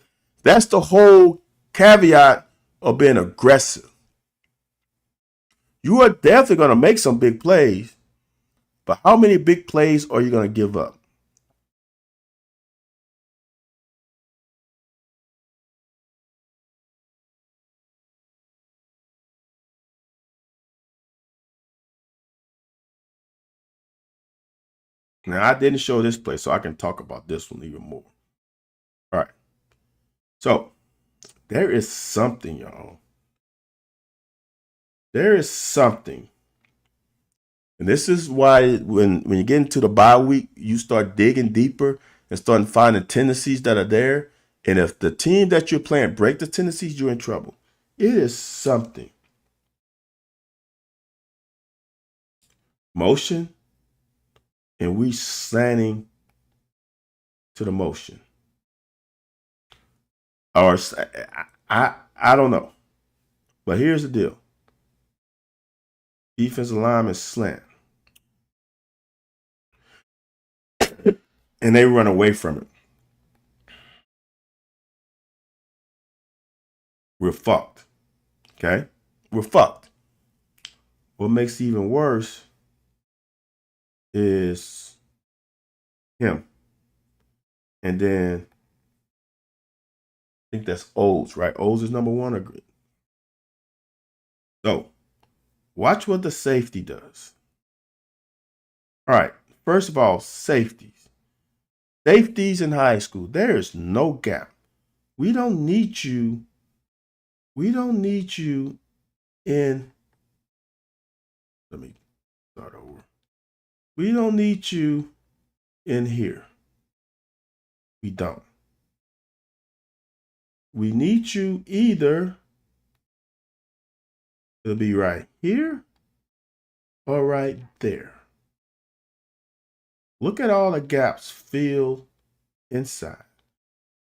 whole caveat of being aggressive. You are definitely going to make some big plays, but how many big plays are you going to give up? Now, I didn't show this play, so I can talk about this one even more. All right. So, there is something, y'all. There is something. And this is why when you get into the bye week, you start digging deeper and starting finding tendencies that are there. And if the team that you're playing break the tendencies, you're in trouble. It is something. Motion, and we slanting to the motion. Or I don't know. But here's the deal. Defensive lineman slant. And they run away from it. We're fucked. Okay? We're fucked. What makes it even worse is him. And then I think that's O's, right? O's is number 1. Agreed. So watch what the safety does. All right. First of all, safeties. Safeties in high school, there is no gap. We don't need you. We don't need you in. Let me start over. We don't need you in here. We don't. We need you either. It'll be right here or right there. Look at all the gaps filled inside.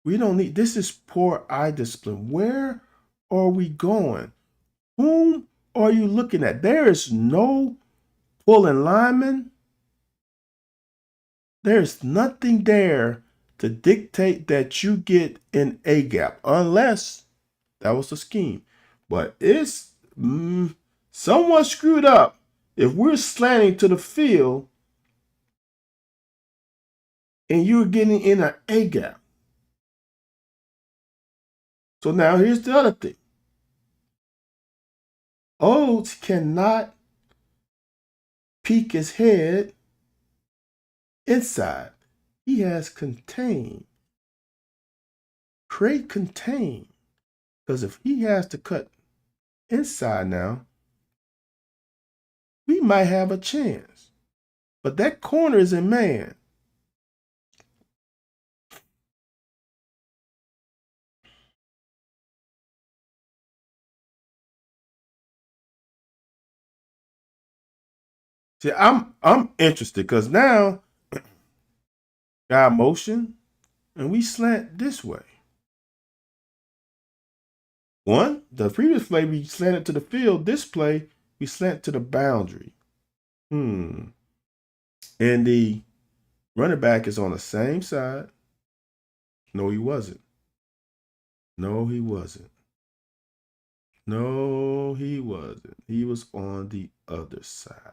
We don't need, this is poor eye discipline. Where are we going? Whom are you looking at? There is no pulling lineman. There's nothing there to dictate that you get an A gap, unless that was the scheme. But it's somewhat screwed up if we're slanting to the field and you're getting in an A gap. So now here's the other thing. Oates cannot peek his head inside. He has contain. Create contain. Because if he has to cut inside now, we might have a chance. But that corner is in man. See, I'm interested because now got motion and we slant this way. One, the previous play we slanted to the field. This play we slant to the boundary. And the running back is on the same side. No, he wasn't. No, he wasn't. No, he wasn't. He was on the other side.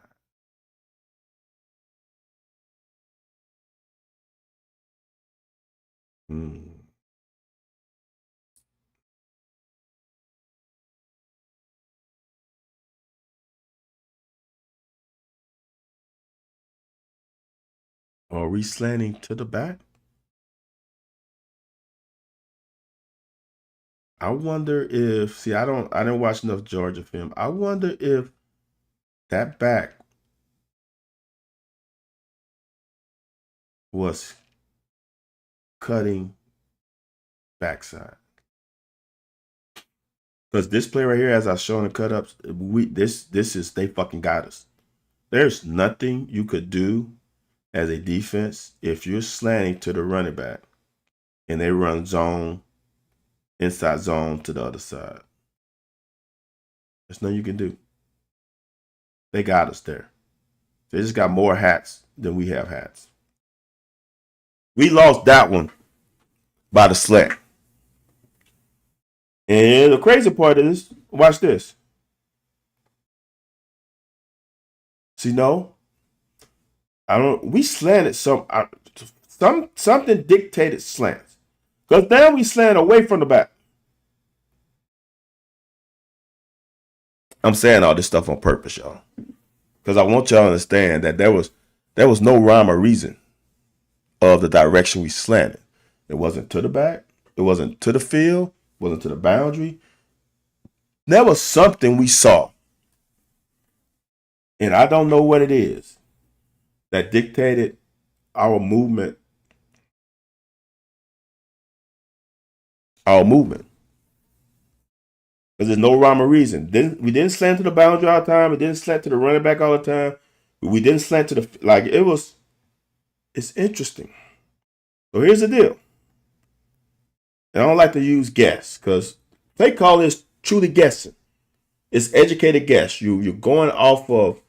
Are we slanting to the back? I wonder if, see, I didn't watch enough Georgia film. I wonder if that back was cutting backside. Because this play right here, as I show in the cut ups, this is, they fucking got us. There's nothing you could do as a defense if you're slanting to the running back and they run zone, inside zone to the other side. There's nothing you can do. They got us there. They just got more hats than we have hats. We lost that one by the slant. And the crazy part is, watch this. See, no, I don't. We slanted something dictated slants. Because now we slant away from the back. I'm saying all this stuff on purpose, y'all, because I want y'all to understand that there was no rhyme or reason of the direction we slanted. It wasn't to the back. It wasn't to the field. It wasn't to the boundary. There was something we saw, and I don't know what it is, that dictated our movement. Because there's no rhyme or reason. We didn't slant to the boundary all the time. We didn't slant to the running back all the time. We didn't slant to the, like, it's interesting. So here's the deal. And I don't like to use guess because play call is truly guessing. It's educated guess. You're going off of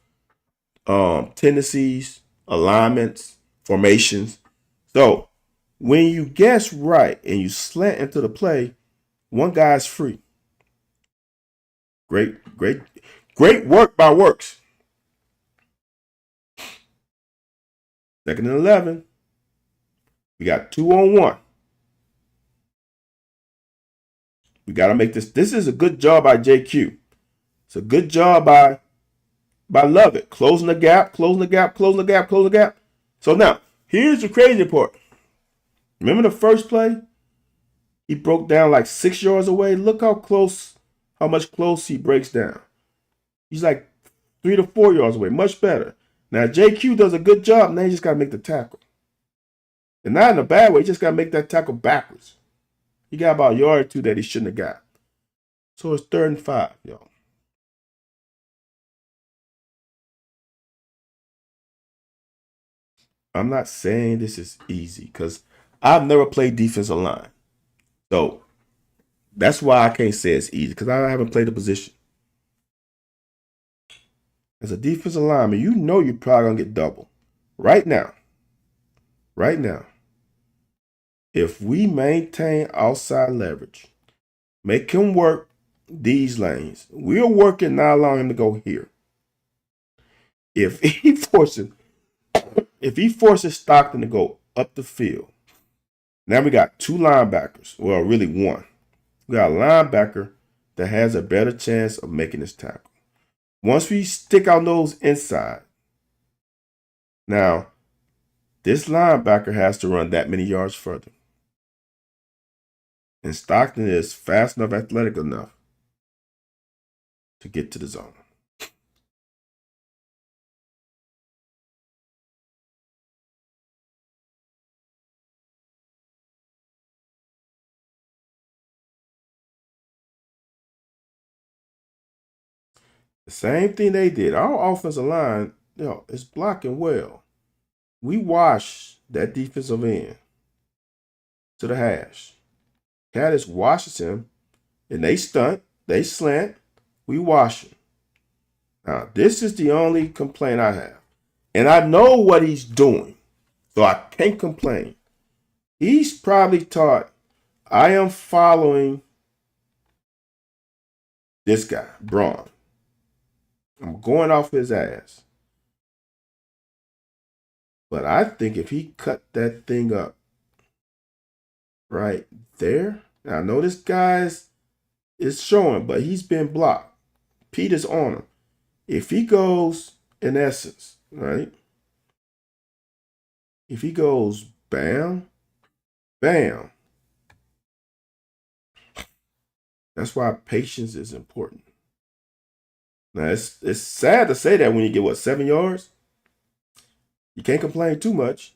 tendencies, alignments, formations. So when you guess right and you slant into the play, one guy's free. Great work by Works. 2nd and 11. We got 2-on-1. We got to make this. This is a good job by JQ. It's a good job by Lovett. Closing the gap. So now, here's the crazy part. Remember the first play? He broke down like 6 yards away. Look how much close he breaks down. He's like 3 to 4 yards away. Much better. Now, JQ does a good job. Now he just got to make the tackle. And not in a bad way. He just got to make that tackle backwards. He got about a yard or two that he shouldn't have got. So it's 3rd and 5, y'all. I'm not saying this is easy because I've never played defensive line. So that's why I can't say it's easy because I haven't played the position. As a defensive lineman, you know you're probably going to get double. Right now, right now, if we maintain outside leverage, make him work these lanes, we're working not allowing him to go here. If he forces Stockton to go up the field, now we got two linebackers. Well, really one. We got a linebacker that has a better chance of making this tackle. Once we stick our nose inside, now this linebacker has to run that many yards further. And Stockton is fast enough, athletic enough to get to the zone. The same thing they did. Our offensive line, is blocking well. We wash that defensive end to the hash. Caddis washes him, and they stunt, they slant, we wash him. Now, this is the only complaint I have. And I know what he's doing, so I can't complain. He's probably taught, I am following this guy, Braun. I'm going off his ass. But I think if he cut that thing up right there, now I know this guy is showing, but he's been blocked. Peter's on him. If he goes, in essence, right? If he goes bam, bam. That's why patience is important. Now, it's sad to say that when you get, 7 yards? You can't complain too much.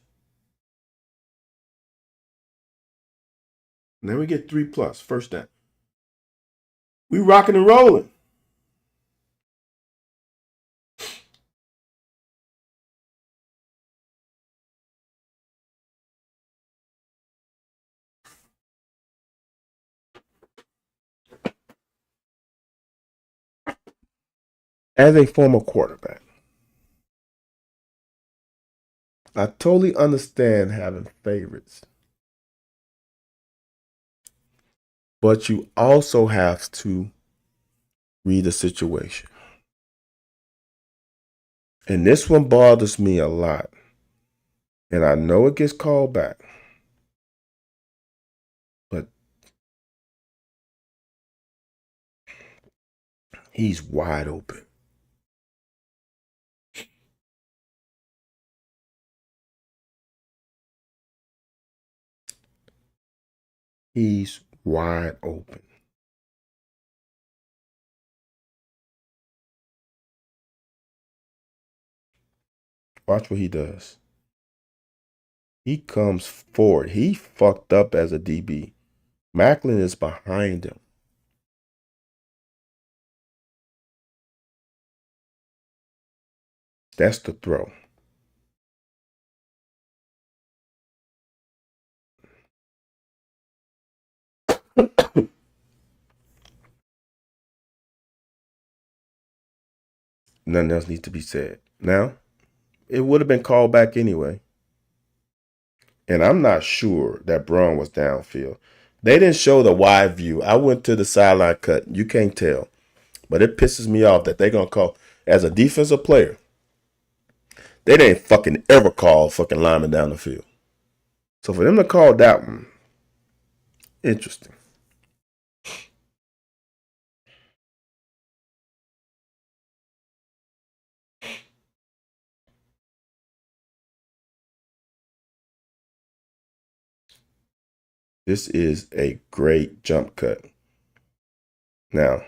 And then we get 3+, first down. We rocking and rolling. As a former quarterback, I totally understand having favorites. But you also have to read the situation. And this one bothers me a lot. And I know it gets called back. But he's wide open. He's wide open. Watch what he does. He comes forward. He fucked up as a DB. Macklin is behind him. That's the throw. Nothing else needs to be said. Now, it would have been called back anyway. And I'm not sure that Braun was downfield. They didn't show the wide view. I went to the sideline cut. You can't tell. But it pisses me off that they're going to call, as a defensive player, they didn't fucking ever call fucking lineman down the field. So for them to call that one, interesting. This is a great jump cut. Now,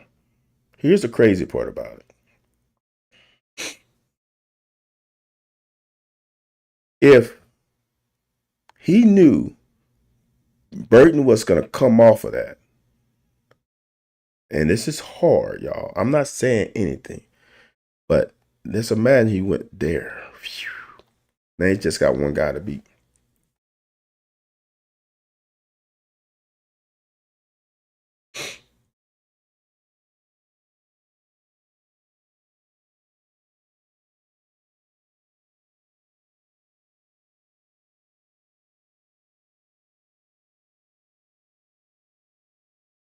here's the crazy part about it. If he knew Burton was going to come off of that, and this is hard, y'all. I'm not saying anything, but let's imagine he went there. Phew. Now he just got one guy to beat.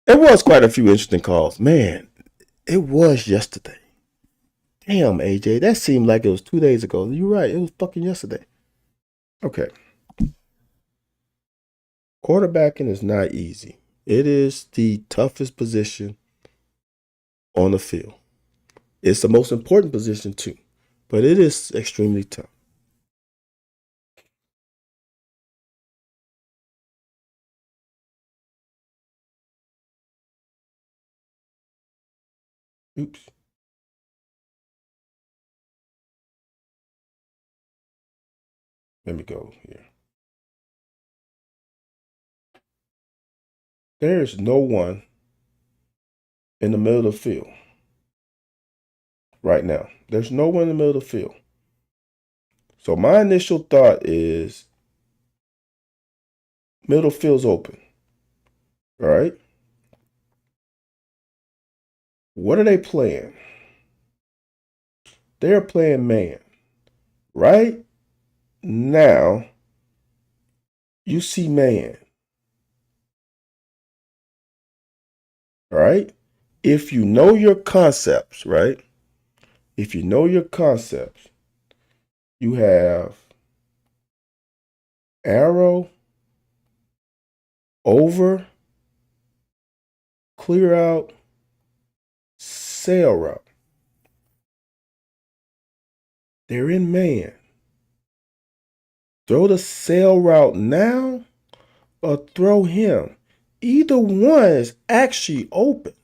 It was quite a few interesting calls. Man, it was yesterday. Damn, AJ, that seemed like it was 2 days ago. You're right. It was fucking yesterday. Okay. Quarterbacking is not easy. It is the toughest position on the field. It's the most important position too, but it is extremely tough. Oops. Let me go here. There is no one in the middle of the field right now. There's no one in the middle of the field. So my initial thought is middle field's open. All right. What are they playing? They're playing man. Right now, you see man. All right. If you know your concepts, right? If you know your concepts, you have arrow, over, clear out, sail route. They're in man. Throw the sail route now or throw him. Either one is actually open.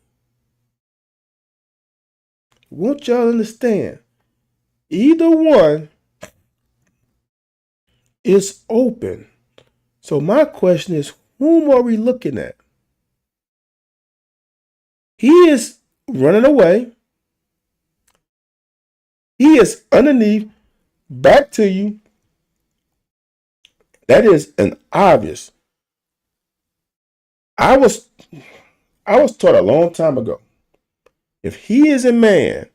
Want y'all to understand? Either one is open. So my question is, whom are we looking at? He is running away. He is underneath, back to you. That is an obvious. I was taught a long time ago. If he is a man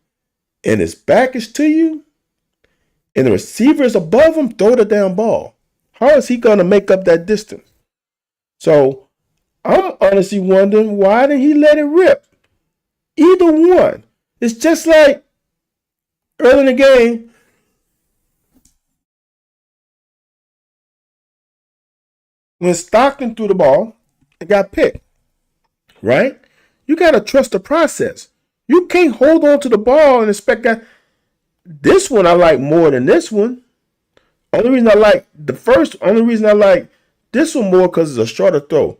and his back is to you and the receiver is above him, throw the damn ball. How is he going to make up that distance? So I'm honestly wondering, why didn't he let it rip? Either one. It's just like early in the game, when Stockton threw the ball, it got picked, right? You got to trust the process. You can't hold on to the ball and expect that. This one I like more than this one. Only reason I like this one more because it's a shorter throw,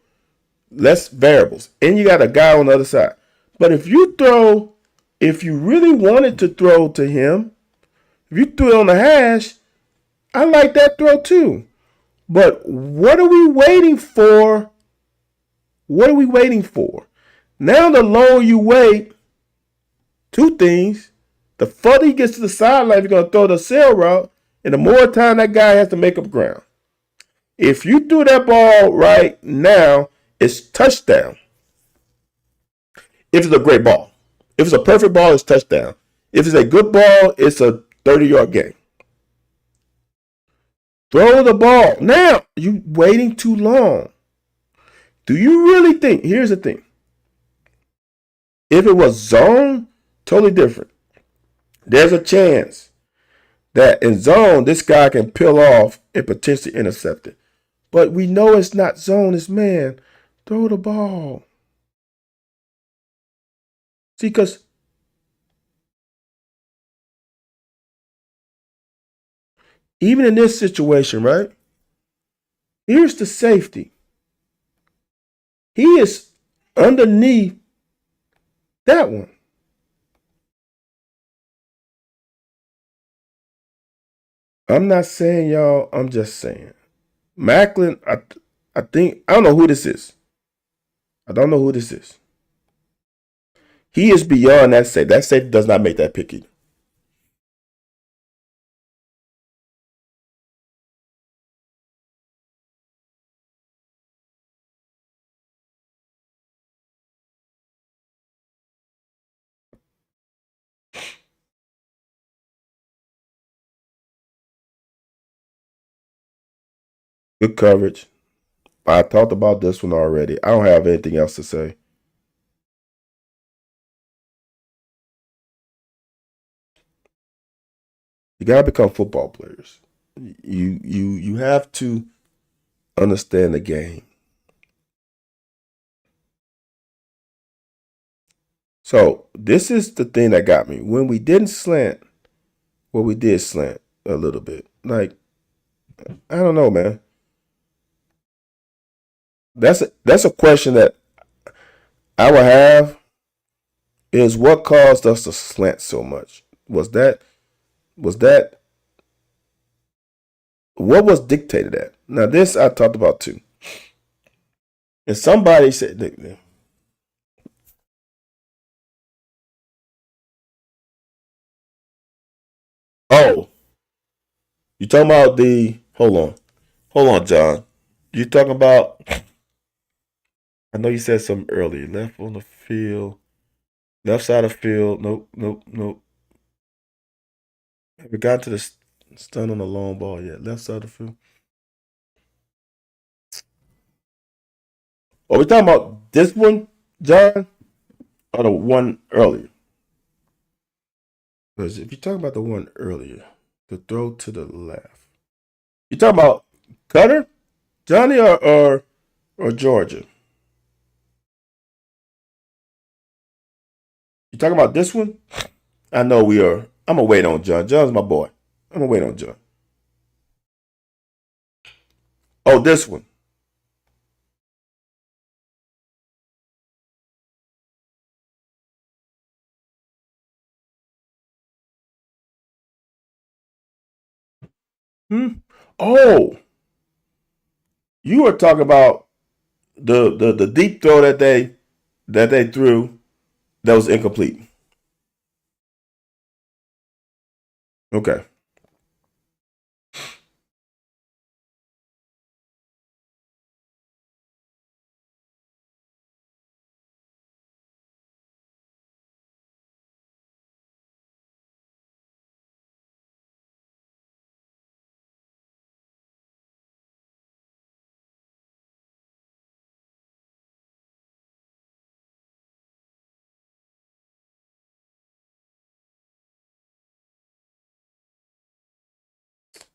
less variables, and you got a guy on the other side. But if you really wanted to throw to him, if you threw it on the hash, I like that throw too. But what are we waiting for? What are we waiting for? Now the longer you wait, two things. The further he gets to the sideline, you're going to throw the sail route, and the more time that guy has to make up ground. If you threw that ball right now, it's touchdown. If it's a great ball. If it's a perfect ball, it's touchdown. If it's a good ball, it's a 30-yard gain. Throw the ball. Now, you waiting too long. Do you really think? Here's the thing. If it was zone, totally different. There's a chance that in zone, this guy can peel off and potentially intercept it. But we know it's not zone, it's man. Throw the ball. See, because even in this situation, right? Here's the safety. He is underneath that one. I'm not saying y'all, I'm just saying. Maclin, I think, I don't know who this is. I don't know who this is. He is beyond that safe. That safe does not make that picky. Good coverage. I talked about this one already. I don't have anything else to say. You gotta become football players. You have to understand the game. So this is the thing that got me. When we didn't slant, well, we did slant a little bit. Like, I don't know, man. That's a question that I would have is what caused us to slant so much? Was that what was dictated at? Now this I talked about too. And somebody said, "Oh, you talking about the? Hold on, John. You talking about? I know you said something earlier. Left on the field, left side of the field. Nope, nope, nope. Have we got to the stun on the long ball yet? Left side of the field. Are we talking about this one, John, or the one earlier? Because if you're talking about the one earlier, the throw to the left, you talking about Cutter, Johnny, or Georgia? You talking about this one? I know we are. I'm gonna wait on John. John's my boy. I'm gonna wait on John. Oh, this one. Hmm. Oh, you were talking about the deep throw that they threw that was incomplete. Okay.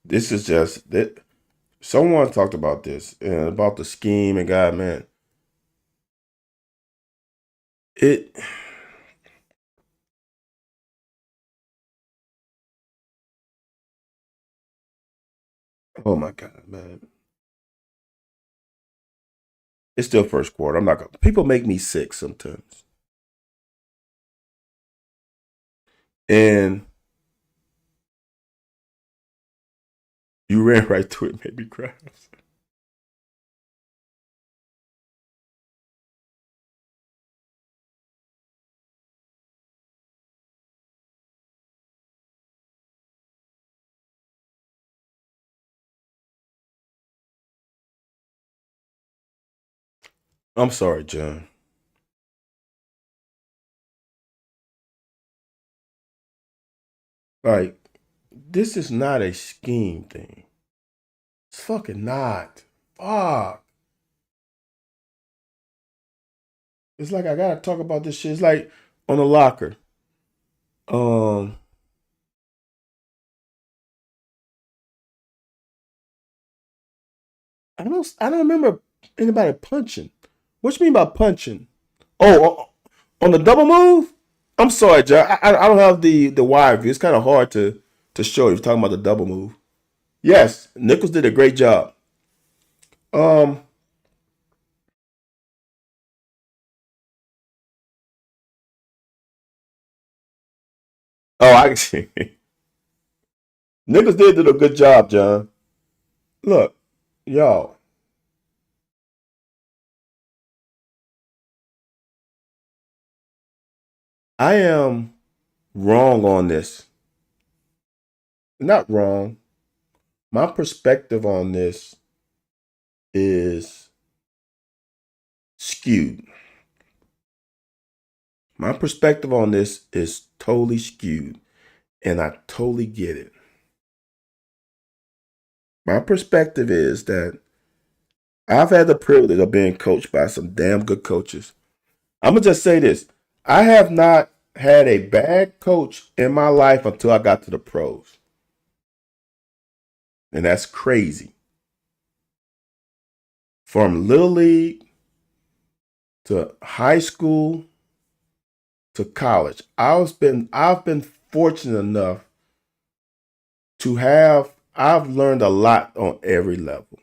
This is just that someone talked about this and about the scheme and God, man, it. Oh my God, man. It's still first quarter. I'm not gonna. People make me sick sometimes, and you ran right through it, made me cry. I'm sorry, John. Like, this is not a scheme thing. It's fucking not. Fuck. It's like I gotta talk about this shit. It's like on the locker. Um, I don't remember anybody punching. What you mean by punching? Oh, on the double move? I'm sorry, John. I don't have the wide view. It's kind of hard to show if you're talking about the double move. Yes, Nichols did a great job. Um, oh, I see. Nichols did a good job, John. Look, y'all, I am wrong on this. Not wrong. My perspective on this is skewed. My perspective on this is totally skewed, and I totally get it. My perspective is that I've had the privilege of being coached by some damn good coaches. I'm gonna just say this: I have not had a bad coach in my life until I got to the pros, and that's crazy. From little league to high school to college, I've been fortunate enough to have. I've learned a lot on every level,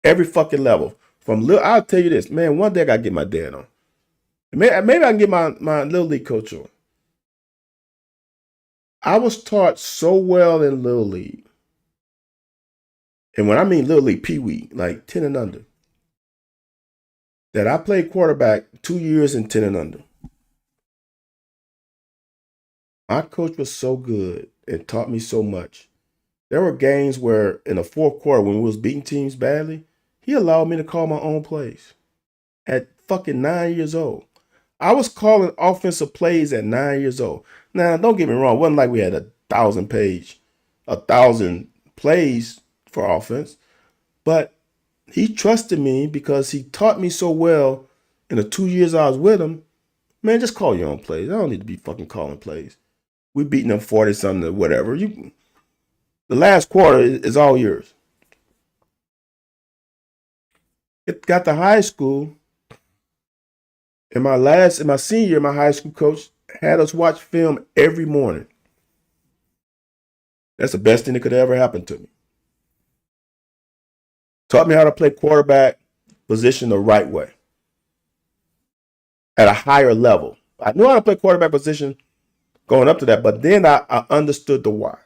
every fucking level. From little, I'll tell you this, man. One day I gotta get my dad on. Maybe I can get my little league coach on. I was taught so well in little league, and when I mean little league, pee wee, like 10 and under, that I played quarterback 2 years in 10 and under. My coach was so good and taught me so much. There were games where in the fourth quarter when we was beating teams badly, he allowed me to call my own plays at fucking 9 years old. I was calling offensive plays at 9 years old. Now, don't get me wrong, it wasn't like we had 1,000 plays for offense, but he trusted me because he taught me so well in the 2 years I was with him. Man, just call your own plays. I don't need to be fucking calling plays. We beating them 40 something or whatever. The last quarter is all yours. It got to high school. In my senior year, my high school coach had us watch film every morning. That's the best thing that could ever happen to me. Taught me how to play quarterback position the right way at a higher level. I knew how to play quarterback position going up to that, but then I understood the why.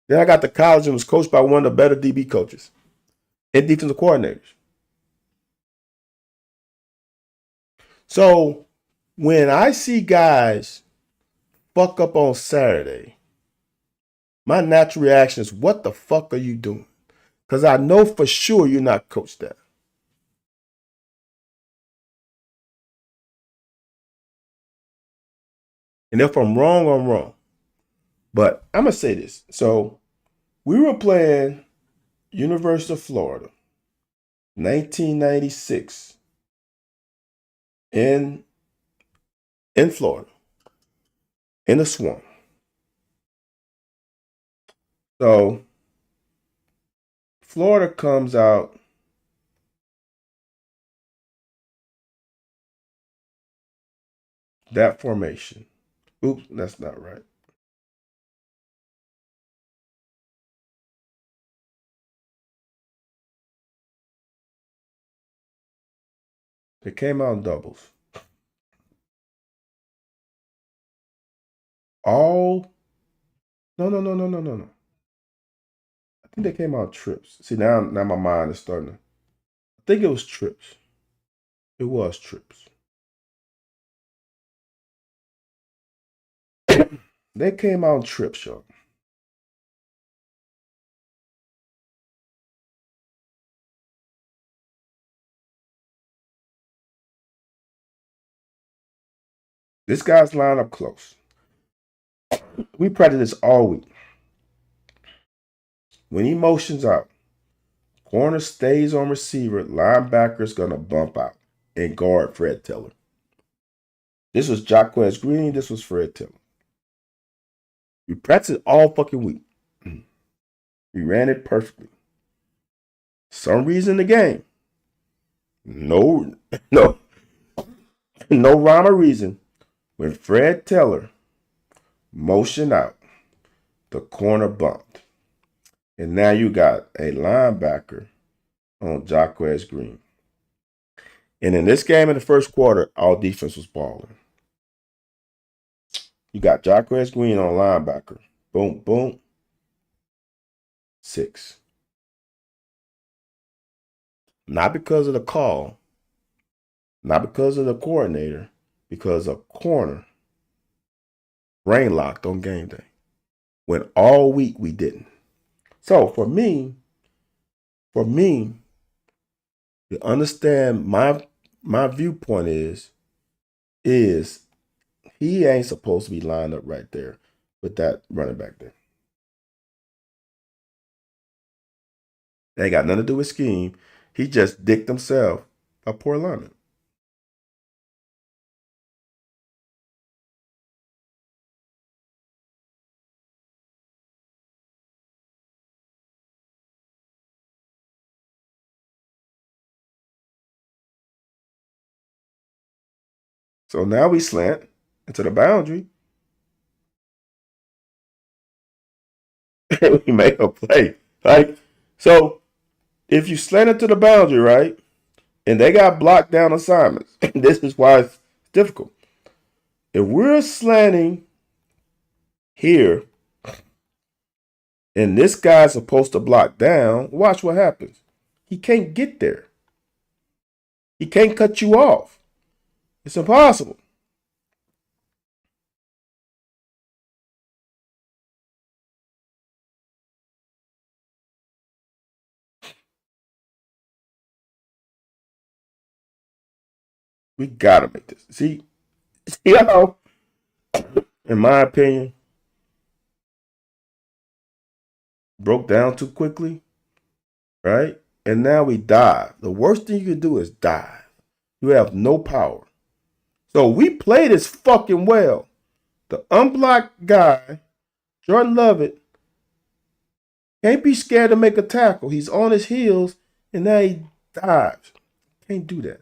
Then I got to college and was coached by one of the better DB coaches and defensive coordinators. So when I see guys fuck up on Saturday, my natural reaction is, what the fuck are you doing? Because I know for sure you're not coached that. And if I'm wrong, I'm wrong. But I'm going to say this. So we were playing University of Florida, 1996, in Florida, in the swamp. So Florida comes out that formation. Oops, that's not right. They came out in doubles. All no. I think they came out trips. See, now my mind is starting to. I think it was trips. It was trips. They came out trips, y'all. This guy's lined up close. We practice this all week. When he motions out, corner stays on receiver, linebacker's gonna bump out and guard Fred Taylor. This was Jaquez Green. This was Fred Taylor. We practiced all fucking week. We ran it perfectly. Some reason in the game, no rhyme or reason, when Fred Taylor motioned out, the corner bumped. And now you got a linebacker on Jaquez Green. And in this game in the first quarter, our defense was balling. You got Jaquez Green on linebacker. Boom, boom. 6. Not because of the call, not because of the coordinator, because a corner brain locked on game day. When all week we didn't. So for me, to understand my viewpoint is he ain't supposed to be lined up right there with that running back there. That ain't got nothing to do with scheme. He just dicked himself by poor alignment. So now we slant into the boundary. We make a play. Like, so if you slant it to the boundary, right, and they got blocked down assignments, and this is why it's difficult. If we're slanting here and this guy's supposed to block down, watch what happens. He can't get there. He can't cut you off. It's impossible. We gotta make this. See how, in my opinion, broke down too quickly, right? And now we dive. The worst thing you can do is dive. You have no power. So we play this fucking well. The unblocked guy, Jordan Lovett, can't be scared to make a tackle. He's on his heels, and now he dives. Can't do that.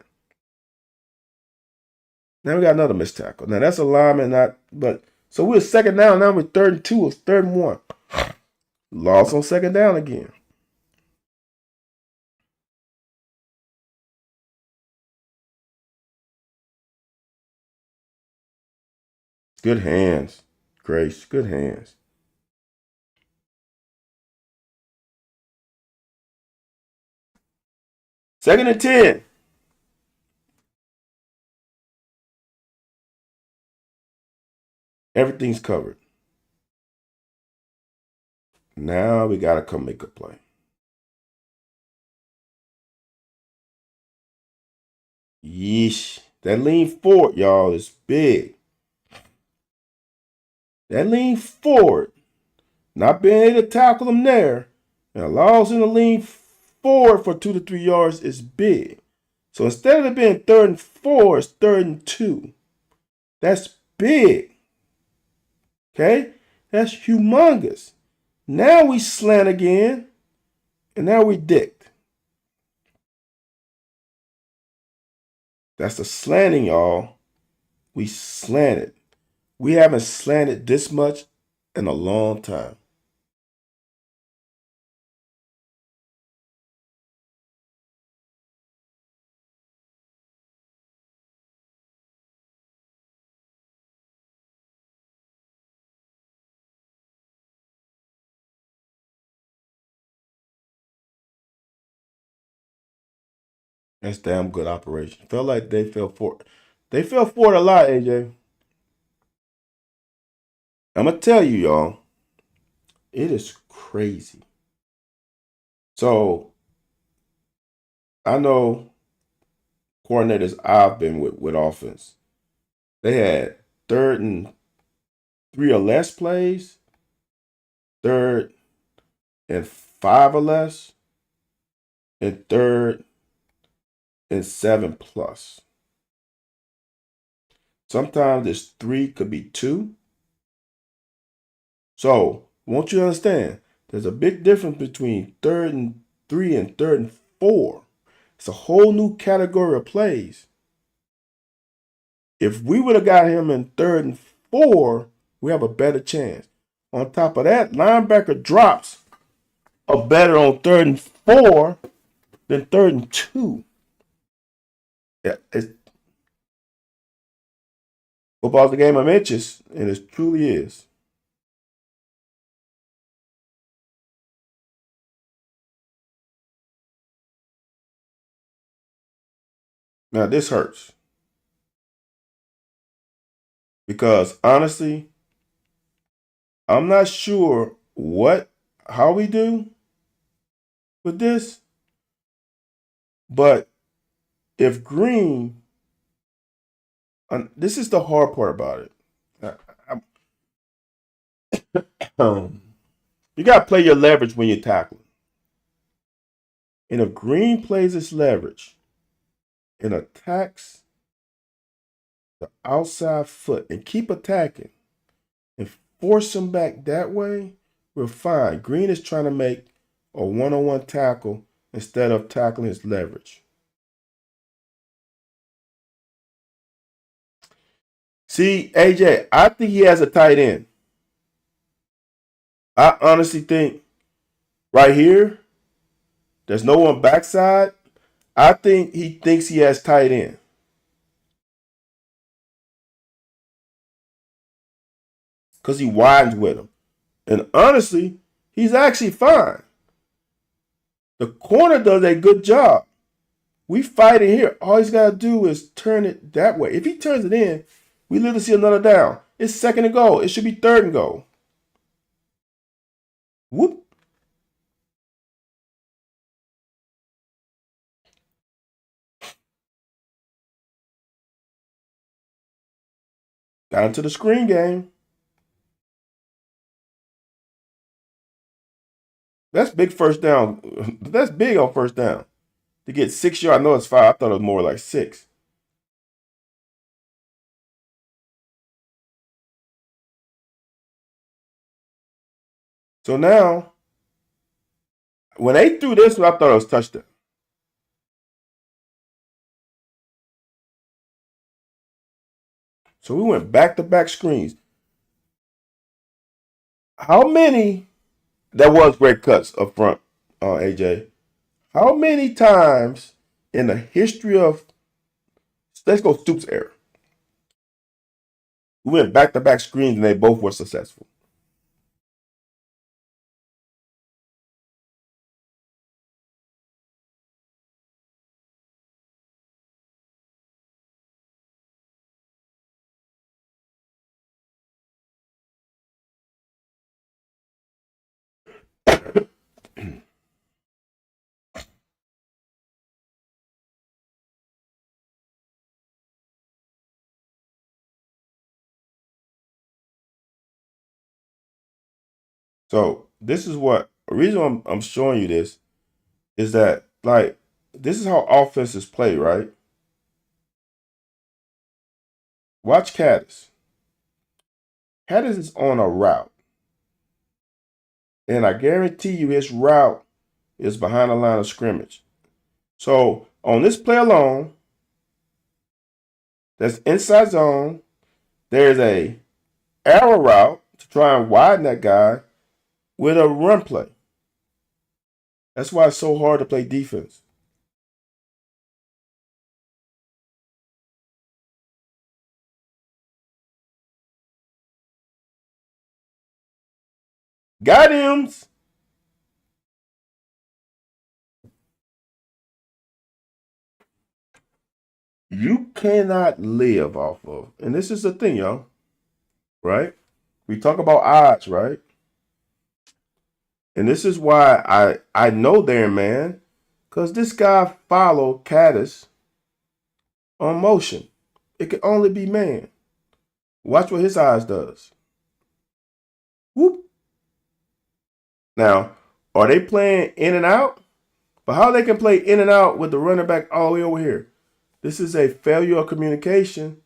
Now we got another missed tackle. Now that's a lineman, not but so we're second down. Now we're 3rd and 2. It's 3rd and 1. Lost on second down again. Good hands, Grace. Good hands. Second and 10. Everything's covered. Now we gotta come make a play. Yeesh. That lean forward, y'all, is big. That lean forward, not being able to tackle him there, and allows him to lean forward for 2 to 3 yards is big. So instead of it being 3rd and 4, it's 3rd and 2. That's big. Okay? That's humongous. Now we slant again, and now we dicked. That's the slanting, y'all. We slanted. We haven't slanted this much in a long time. That's damn good operation. Felt like they fell for it. They fell for it a lot, AJ. I'm gonna tell you, y'all. It is crazy. So I know coordinators I've been with offense. They had 3rd and 3 or less plays, 3rd and 5 or less, and 3rd and 7 plus. Sometimes this 3 could be 2. So, won't you understand? There's a big difference between 3rd and 3 and 3rd and 4. It's a whole new category of plays. If we would have got him in 3rd and 4, we have a better chance. On top of that, linebacker drops are better on 3rd and 4 than 3rd and 2. Yeah, football's a game of inches, and it truly is. Now this hurts because honestly, I'm not sure how we do with this, but if Green, this is the hard part about it. You got to play your leverage when you're tackling. And if Green plays its leverage and attacks the outside foot and keep attacking and force him back that way, we're fine. Green is trying to make a one-on-one tackle instead of tackling his leverage. See, AJ, I think he has a tight end. I honestly think right here, there's no one backside. I think he thinks he has tight end. Because he widens with him. And honestly, he's actually fine. The corner does a good job. We fight it here. All he's got to do is turn it that way. If he turns it in, we literally see another down. It's second and goal. It should be third and goal. Whoop. Got into the screen game. That's big first down. That's big on first down. To get 6 yards, I know it's 5. I thought it was more like 6. So now, when they threw this one, I thought it was touchdown. So we went back-to-back screens. How many? That was great cuts up front, AJ. How many times in the history of, let's go Stoops era, we went back-to-back screens and they both were successful? So this is what the reason I'm showing you this is that, like, this is how offenses play, right? Watch Caddis. Caddis is on a route, and I guarantee you his route is behind the line of scrimmage. So on this play alone, that's inside zone. There's a arrow route to try and widen that guy with a run play. That's why it's so hard to play defense. Got him. You cannot live off of, and this is the thing, y'all, right? We talk about odds, right? And this is why I know Darren, man, because this guy followed Caddis on motion. It can only be man. Watch what his eyes does. Whoop. Now, are they playing in and out? But how they can play in and out with the running back all the way over here? This is a failure of communication,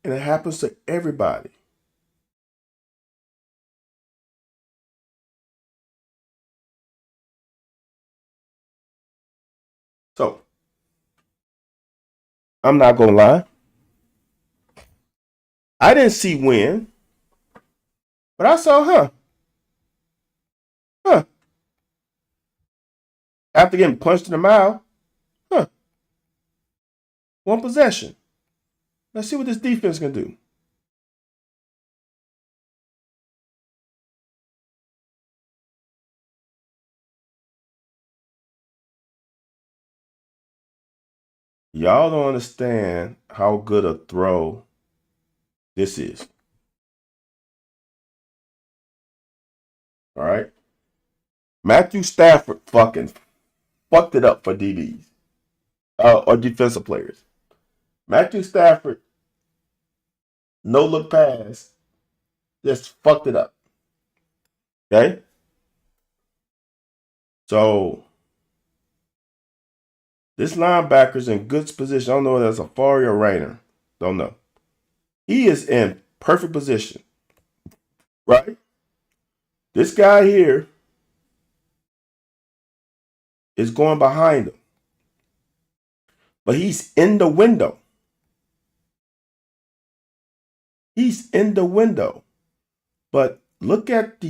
and it happens to everybody. So, I'm not going to lie. I didn't see win, but I saw, huh. After getting punched in the mouth, huh. One possession. Let's see what this defense can do. Y'all don't understand how good a throw this is. All right. Matthew Stafford fucking fucked it up for DBs or defensive players. Matthew Stafford, no look pass, just fucked it up. Okay. So This linebacker's in good position. I don't know whether that's a Safari or Rainer. Don't know. He is in perfect position, right? This guy here is going behind him, but he's in the window. He's in the window. But look at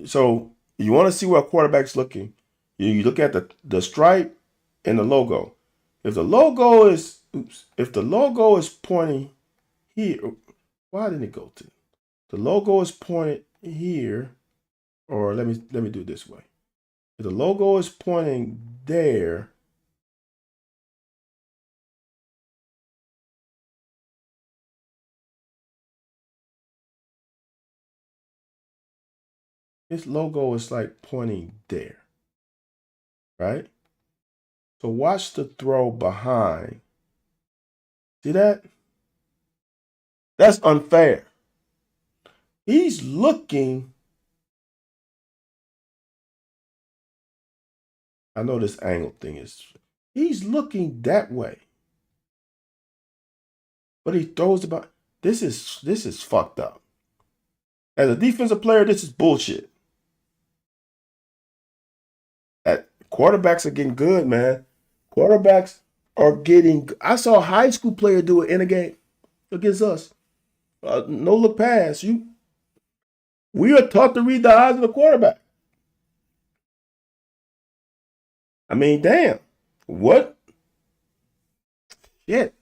so you want to see where a quarterback's looking. You look at the stripe and the logo. If the logo is pointing here, why didn't it go to? The logo is pointed here, or let me do it this way. If the logo is pointing there, this logo is like pointing there, right? So watch the throw behind. See that? That's unfair. He's looking. I know this angle thing is. He's looking that way, but he throws the ball. This is fucked up. As a defensive player, this is bullshit. Quarterbacks are getting good, man. Quarterbacks are getting. I saw a high school player do it in a game against us. No look pass. We are taught to read the eyes of the quarterback. I mean, damn. What? Shit.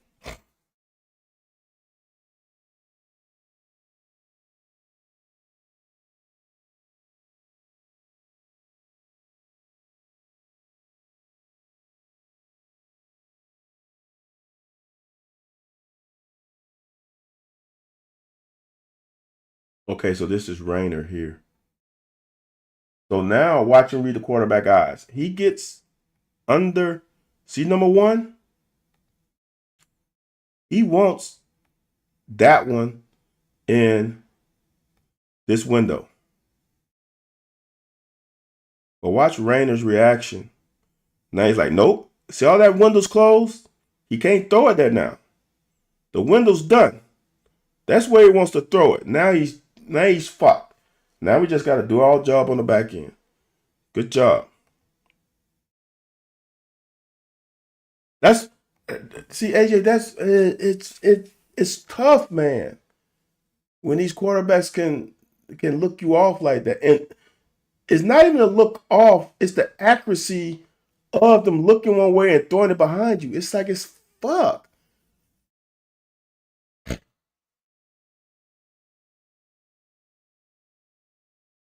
Okay, so this is Rainer here. So now watch him read the quarterback eyes. He gets under. See number one? He wants that one in this window. But watch Rainer's reaction. Now he's like, nope. See all that window's closed? He can't throw it there now. The window's done. That's where he wants to throw it. Now he's fucked. Now we just got to do our job on the back end. Good job. That's see AJ. That's it's tough, man. When these quarterbacks can look you off like that, and it's not even a look off. It's the accuracy of them looking one way and throwing it behind you. It's like it's fuck.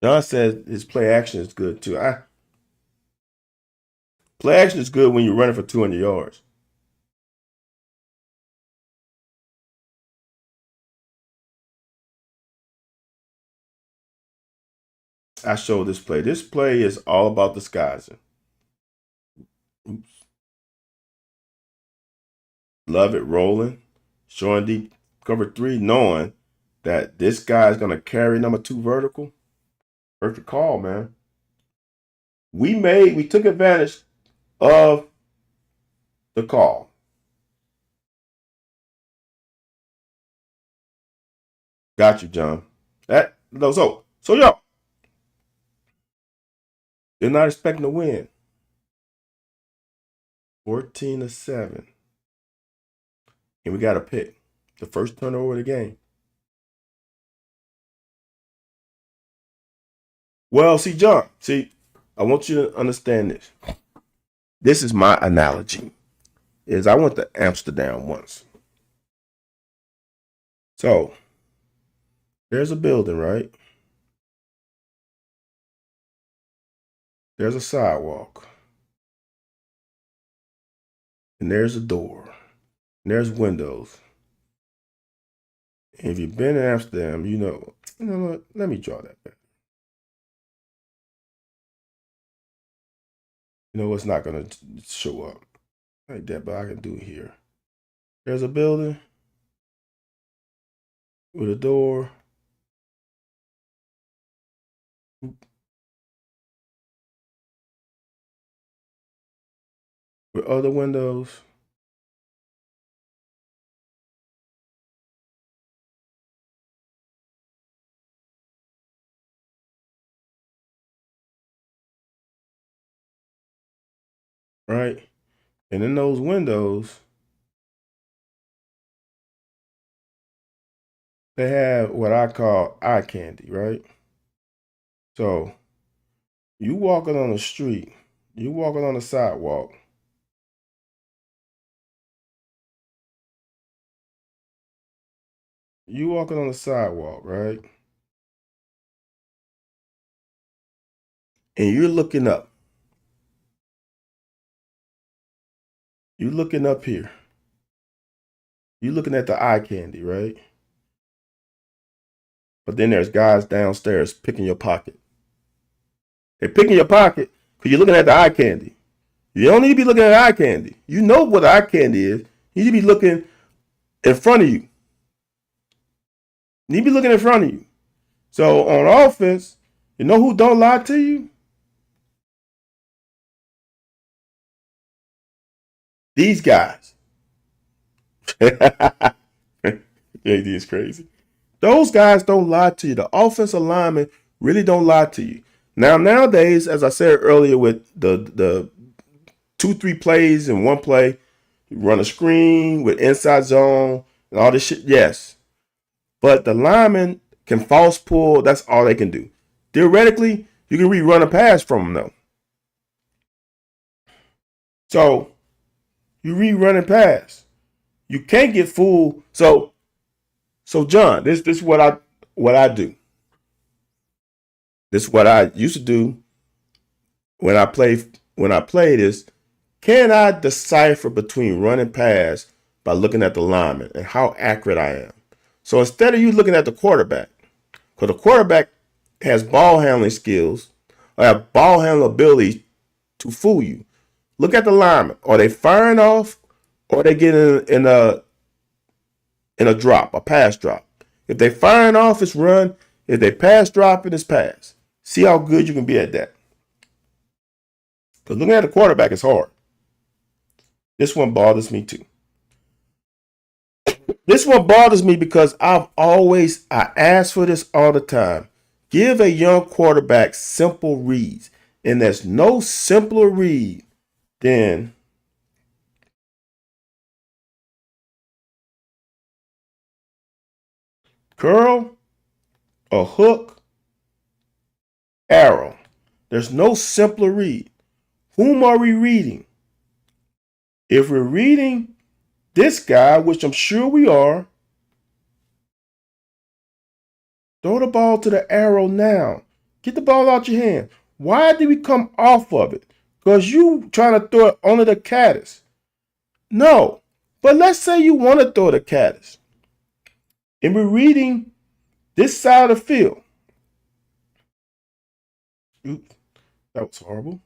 John says his play action is good too. Play action is good when you're running for 200 yards. I showed this play. This play is all about disguising. Oops. Love it rolling. Showing deep cover 3, knowing that this guy is going to carry number 2 vertical. Perfect call, man. We took advantage of the call. Got you, John. So y'all, they're not expecting to win. 14-7. And we got to pick the first turnover of the game. Well, see, John, I want you to understand this. This is my analogy. I went to Amsterdam once. So there's a building, right? There's a sidewalk. And there's a door. And there's windows. And if you've been in Amsterdam, you know what? Let me draw that back. You know, it's not going to show up like that, but I can do it here. There's a building with a door. with other windows. Right? And in those windows, they have what I call eye candy, right? So you walking on the street, you walking on the sidewalk, you walking on the sidewalk, right? And you're looking up. You're looking up here. You're looking at the eye candy, right? But then there's guys downstairs picking your pocket. They're picking your pocket because you're looking at the eye candy. You don't need to be looking at eye candy. You know what eye candy is. You need to be looking in front of you. You need to be looking in front of you. So on offense, you know who don't lie to you? These guys. AD is crazy. Those guys don't lie to you. The offensive linemen really don't lie to you. Nowadays, as I said earlier, with the 2-3 plays in one play, you run a screen with inside zone and all this shit. Yes, but the linemen can false pull. That's all they can do. Theoretically, you can rerun a pass from them though. So you rerun a pass. You can't get fooled. So John, this is what I do. This is what I used to do when I play this. Can I decipher between run and pass by looking at the lineman and how accurate I am? So instead of you looking at the quarterback, because the quarterback has ball handling skills or have ball handling ability to fool you, look at the lineman. Are they firing off or are they getting in a drop, a pass drop? If they firing off, it's run. If they pass dropping, it's pass. See how good you can be at that. Because looking at the quarterback is hard. This one bothers me too. This one bothers me because I ask for this all the time. Give a young quarterback simple reads. And there's no simpler read than curl, a hook, arrow. There's no simpler read. Whom are we reading? If we're reading this guy, which I'm sure we are, throw the ball to the arrow now. Get the ball out your hand. Why did we come off of it? Because you trying to throw it onto the caddis. No. But let's say you want to throw the caddis. And we're reading this side of the field. Oops, that was horrible.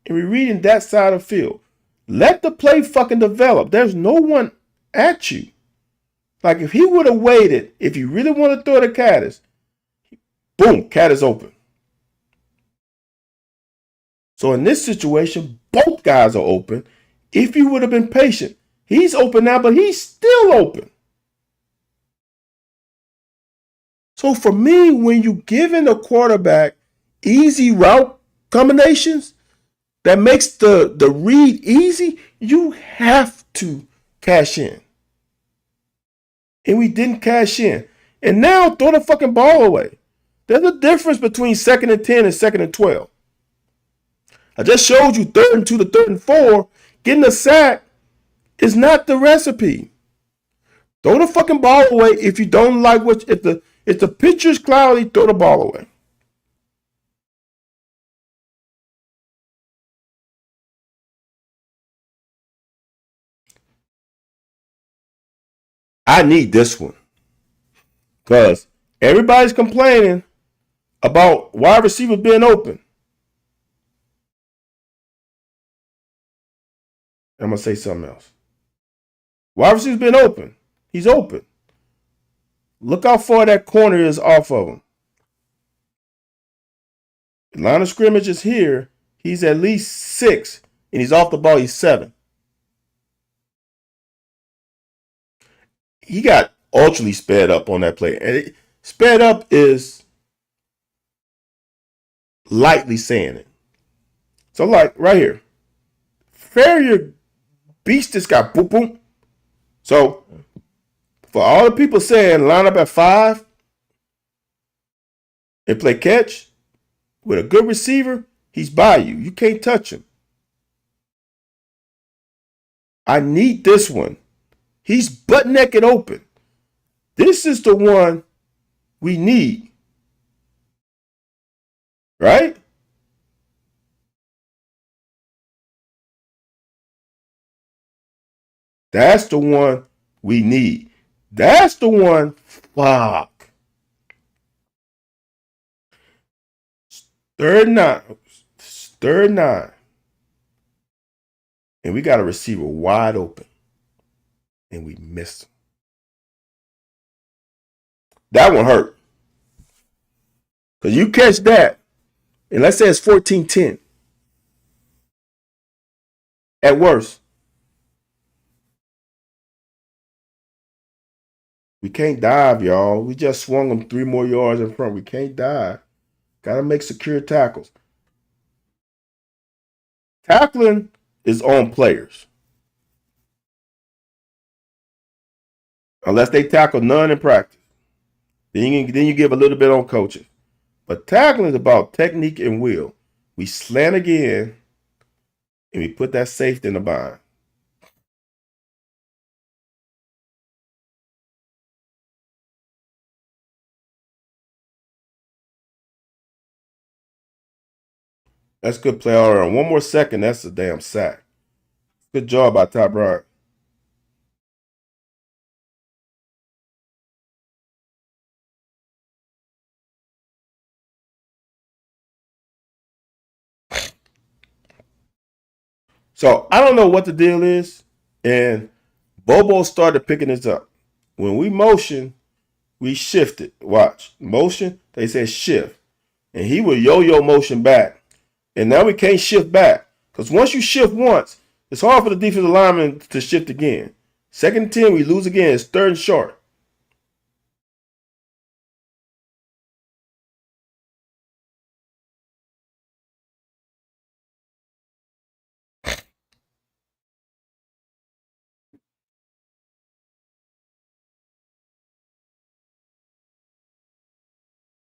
And we're reading that side of the field. Let the play fucking develop. There's no one at you. Like if he would have waited, if you really want to throw the caddis, boom, cat is open. So in this situation, both guys are open. If you would have been patient, he's open now, but he's still open. So for me, when you giving a quarterback easy route combinations that makes the read easy, you have to cash in. And we didn't cash in. And now throw the fucking ball away. There's a difference between 2nd and 10 and 2nd and 12. I just showed you 3rd and 2 to 3rd and 4. Getting a sack is not the recipe. Throw the fucking ball away if you don't like if the picture's cloudy, throw the ball away. I need this one. Because everybody's complaining about wide receivers being open. I'm going to say something else. Wide receiver's been open. He's open. Look how far that corner is off of him. The line of scrimmage is here. He's at least 6, and he's off the ball. He's 7. He got ultra sped up on that play. And sped up is lightly saying it. So, like, right here. Farrior beats this guy. Boom, boom. So, for all the people saying line up at 5 and play catch with a good receiver, he's by you. You can't touch him. I need this one. He's butt naked open. This is the one we need. Right? That's the one we need. That's the one. Fuck. 3rd and 9. 3rd and 9. And we got a receiver wide open. And we missed him. That one hurt. Because you catch that, and let's say it's 14-10. At worst. We can't dive, y'all. We just swung them 3 more yards in front. We can't dive. Got to make secure tackles. Tackling is on players. Unless they tackle none in practice. Then you give a little bit on coaches. But tackling is about technique and will. We slant again, and we put that safety in the bind. That's good play all around. 1 more second, that's a damn sack. Good job by Ty Bryant. So I don't know what the deal is, and Bobo started picking this up. When we motion, we shifted. Watch. Motion, they said shift. And he would yo-yo motion back. And now we can't shift back. Because once you shift once, it's hard for the defensive lineman to shift again. 2nd and 10, we lose again. It's 3rd and short.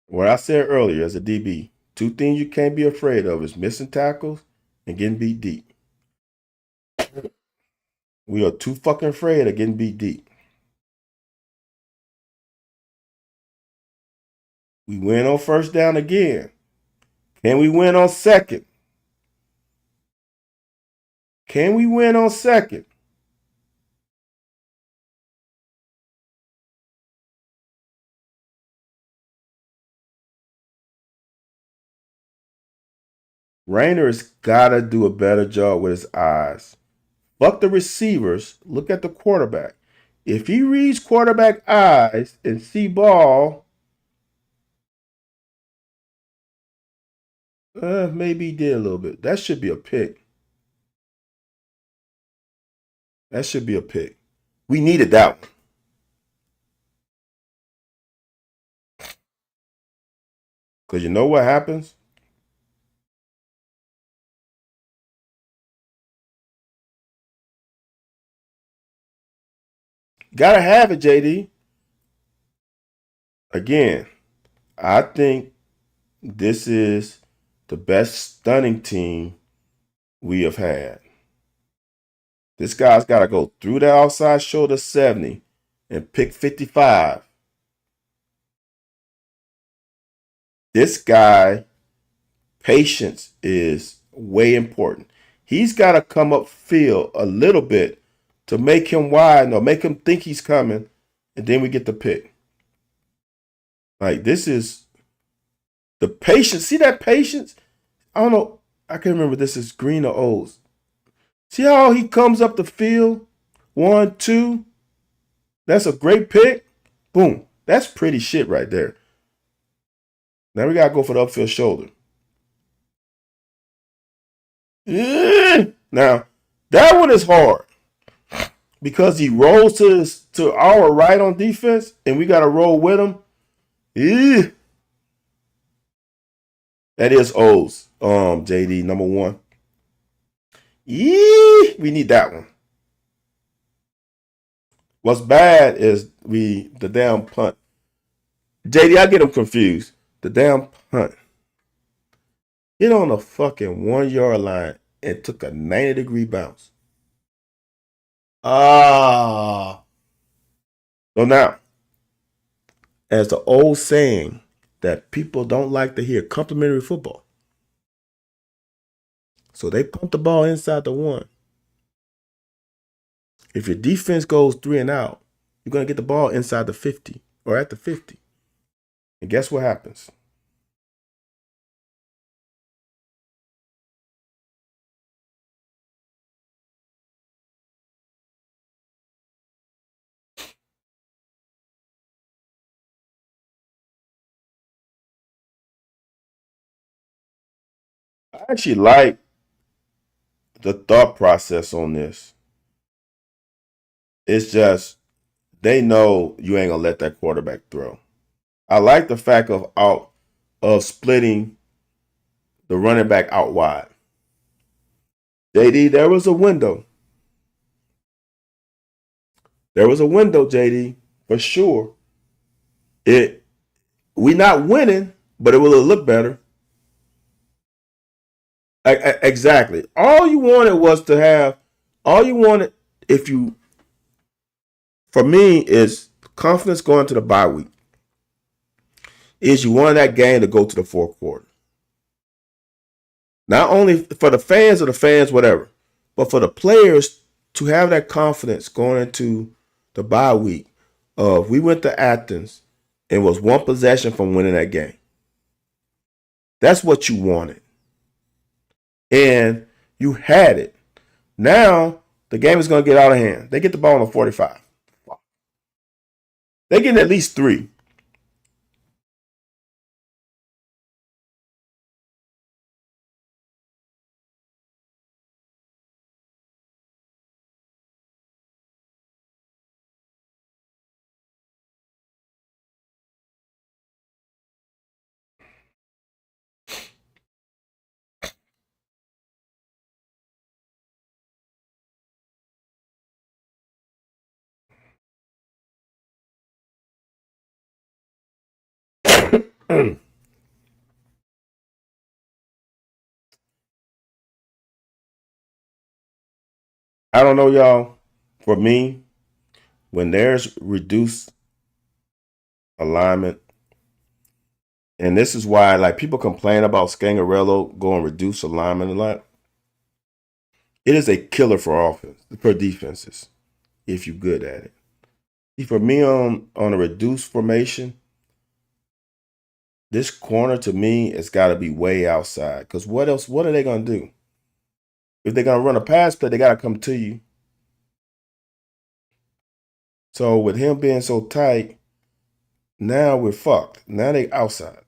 What I said earlier as a DB, 2 things you can't be afraid of is missing tackles and getting beat deep. We are too fucking afraid of getting beat deep. We win on 1st down again. Can we win on 2nd? Can we win on 2nd? Rayner has got to do a better job with his eyes. Fuck the receivers. Look at the quarterback. If he reads quarterback eyes and see ball, maybe he did a little bit. That should be a pick. That should be a pick. We needed that one. Because you know what happens? Gotta have it, JD. Again, I think this is the best stunning team we have had. This guy's got to go through the outside shoulder 70 and pick 55. This guy, patience is way important. He's got to come up field a little bit to make him wide or make him think he's coming, and then we get the pick. Like, this is the patience. See that patience? I don't know. I can't remember if this is Green or O's. See how he comes up the field? 1, 2. That's a great pick. Boom. That's pretty shit right there. Now we got to go for the upfield shoulder. Now, that one is hard because he rolls to our right on defense, and we got to roll with him. That is O's. JD number one. We need that one. What's bad is the damn punt. JD, I get him confused. The damn punt. Hit on the fucking 1 yard line and took a 90-degree bounce. So now, as the old saying that people don't like to hear, complimentary football. So they pump the ball inside the one. If your defense goes 3 and out, you're going to get the ball inside the 50 or at the 50. And guess what happens? I actually like the thought process on this. It's just they know you ain't gonna let that quarterback throw. I like the fact of splitting the running back out wide. JD, there was a window. There was a window, JD, for sure. We not winning, but it will look better. Exactly. All you wanted was to have. All you wanted, if you, for me, is confidence going to the bye week. Is you wanted that game to go to the fourth quarter. Not only for the fans or the fans, whatever, but for the players to have that confidence going into the bye week of we went to Athens and was one possession from winning that game. That's what you wanted. And you had it. Now the game is going to get out of hand. They get the ball on the 45. They get at least 3. I don't know, y'all. For me, when there's reduced alignment, and this is why like people complain about Scangarello going reduced alignment a lot. It is a killer for offense, for defenses, if you're good at it. See, for me on a reduced formation, this corner to me has got to be way outside. Because what else? What are they gonna do? If they're gonna run a pass play, they gotta come to you. So with him being so tight, now we're fucked. Now they outside.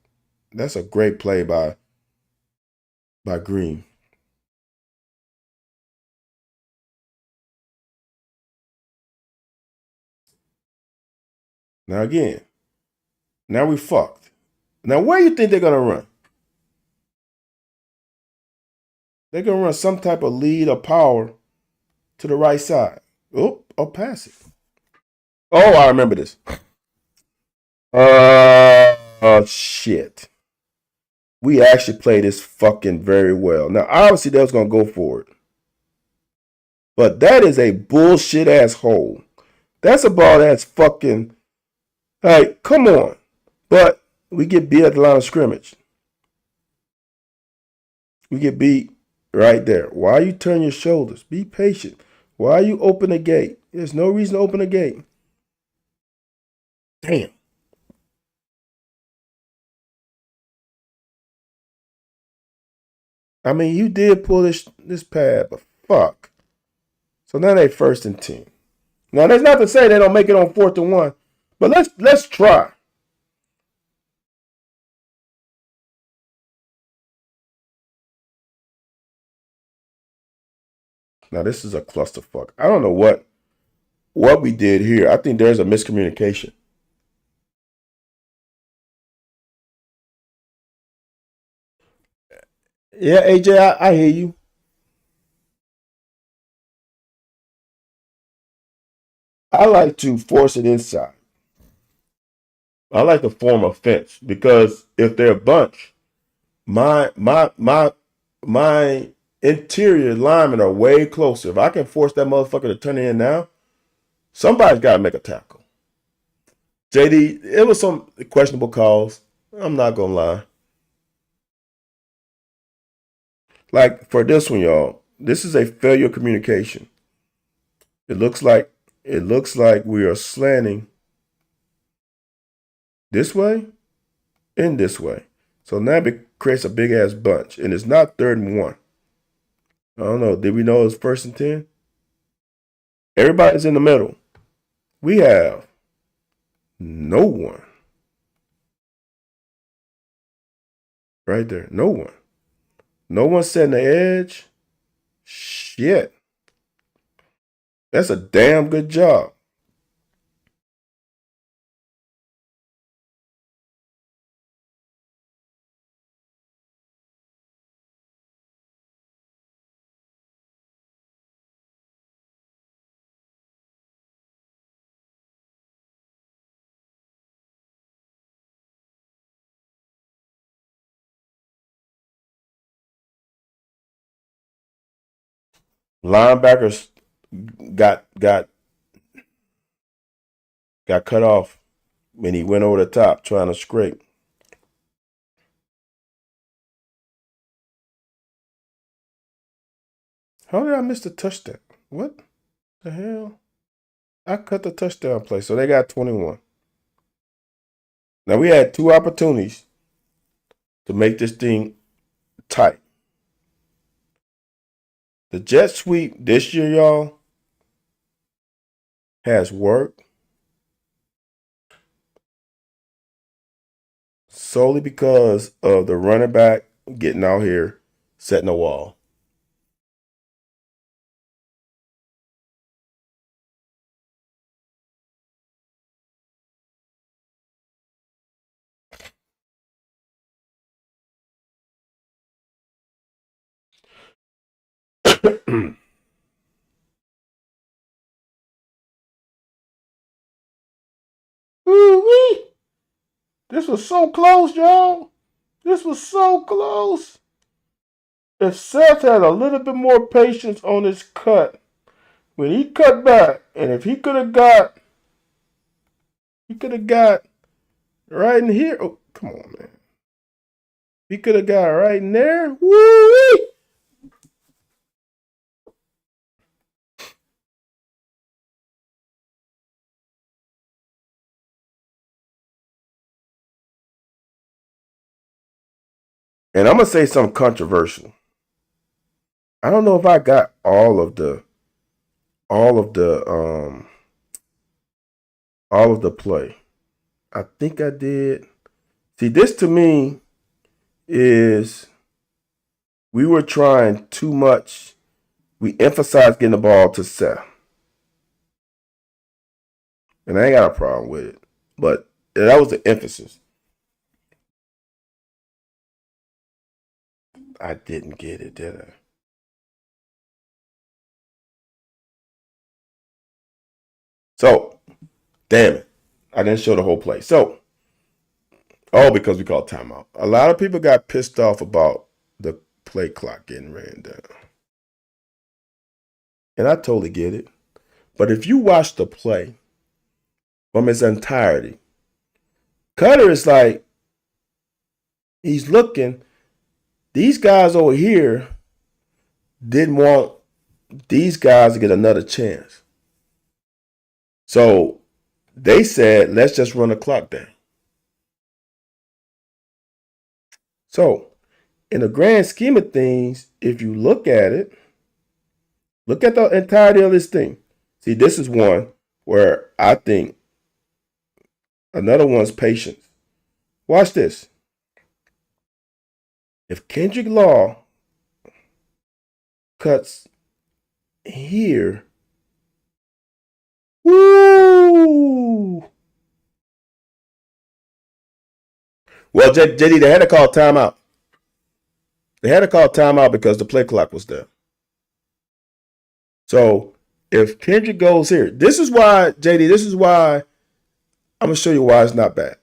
That's a great play by Green. Now again, now we fucked. Now where you think they're gonna run? They're gonna run some type of lead or power to the right side. Oh, I'll pass it. Oh, I remember this. Shit. We actually played this fucking very well. Now, obviously, they was gonna go for it, but that is a bullshit ass hole. That's a ball that's fucking like, come on. But we get beat at the line of scrimmage. We get beat right there. Why you turn your shoulders? Be patient. Why you open the gate? There's no reason to open the gate. Damn. I mean, you did pull this pad, but fuck. So now they 1st and 10. Now that's not to say they don't make it on 4th and 1, but let's try. Now this is a clusterfuck. I don't know what we did here. I think there's a miscommunication. Yeah, AJ, I hear you. I like to force it inside. I like to form a fence because if they're a bunch, my interior linemen are way closer. If I can force that motherfucker to turn in now, somebody's got to make a tackle. JD, it was some questionable calls. I'm not gonna lie. Like for this one, y'all, this is a failure of communication. It looks like we are slanting this way and this way. So now it creates a big ass bunch, and it's not 3rd and 1. I don't know. Did we know it was 1st and 10? Everybody's in the middle. We have no one right there. No one. No one setting the edge. Shit. That's a damn good job. Linebackers got cut off when he went over the top trying to scrape. How did I miss the touchdown? What the hell? I cut the touchdown play, so they got 21. Now we had 2 opportunities to make this thing tight. The jet sweep this year, y'all, has worked solely because of the running back getting out here, setting a wall. Ooh-wee. This was so close, y'all. This was so close. If Seth had a little bit more patience on his cut, when he cut back, and if he could have got right in here. Oh, come on, man. He could have got right in there. Woo-wee. And I'm gonna say something controversial. I don't know if I got all of the play. I think I did. See, this to me is we were trying too much. We emphasized getting the ball to Seth. And I ain't got a problem with it. But that was the emphasis. I didn't get it, did I? So, damn it. I didn't show the whole play. So, because we called timeout. A lot of people got pissed off about the play clock getting ran down. And I totally get it. But if you watch the play from its entirety, Cutter is like, he's looking. These guys over here didn't want these guys to get another chance. So they said, let's just run the clock down. So, in the grand scheme of things, if you look at it, look at the entirety of this thing. See, this is one where I think another one's patience. Watch this. If Kendrick Law cuts here. Woo! Well, JD, they had to call timeout. They had to call timeout because the play clock was there. So if Kendrick goes here, this is why, JD, this is why I'm going to show you why it's not bad.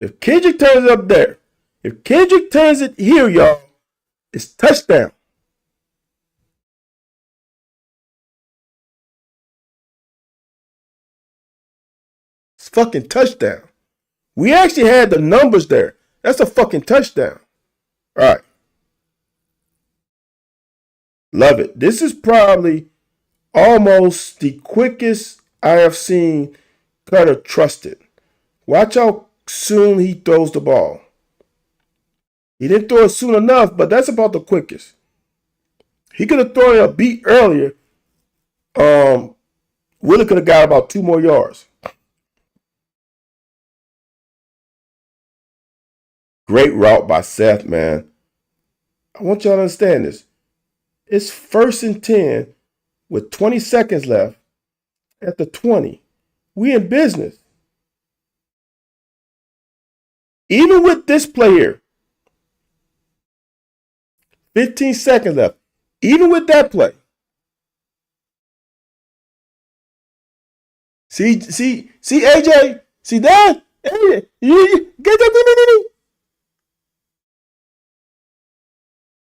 If Kendrick turns it up there, if Kendrick turns it here, y'all, it's touchdown. It's fucking touchdown. We actually had the numbers there. That's a fucking touchdown. All right. Love it. This is probably almost the quickest I have seen Cutter trusted. Watch how soon he throws the ball. He didn't throw it soon enough, but that's about the quickest. He could have thrown it a beat earlier. Willie could have got about 2 more yards. Great route by Seth, man. I want y'all to understand this. It's 1st and 10 with 20 seconds left at the 20. We in business. Even with this play here, 15 seconds left. Even with that play. See, AJ? See that? AJ, get that.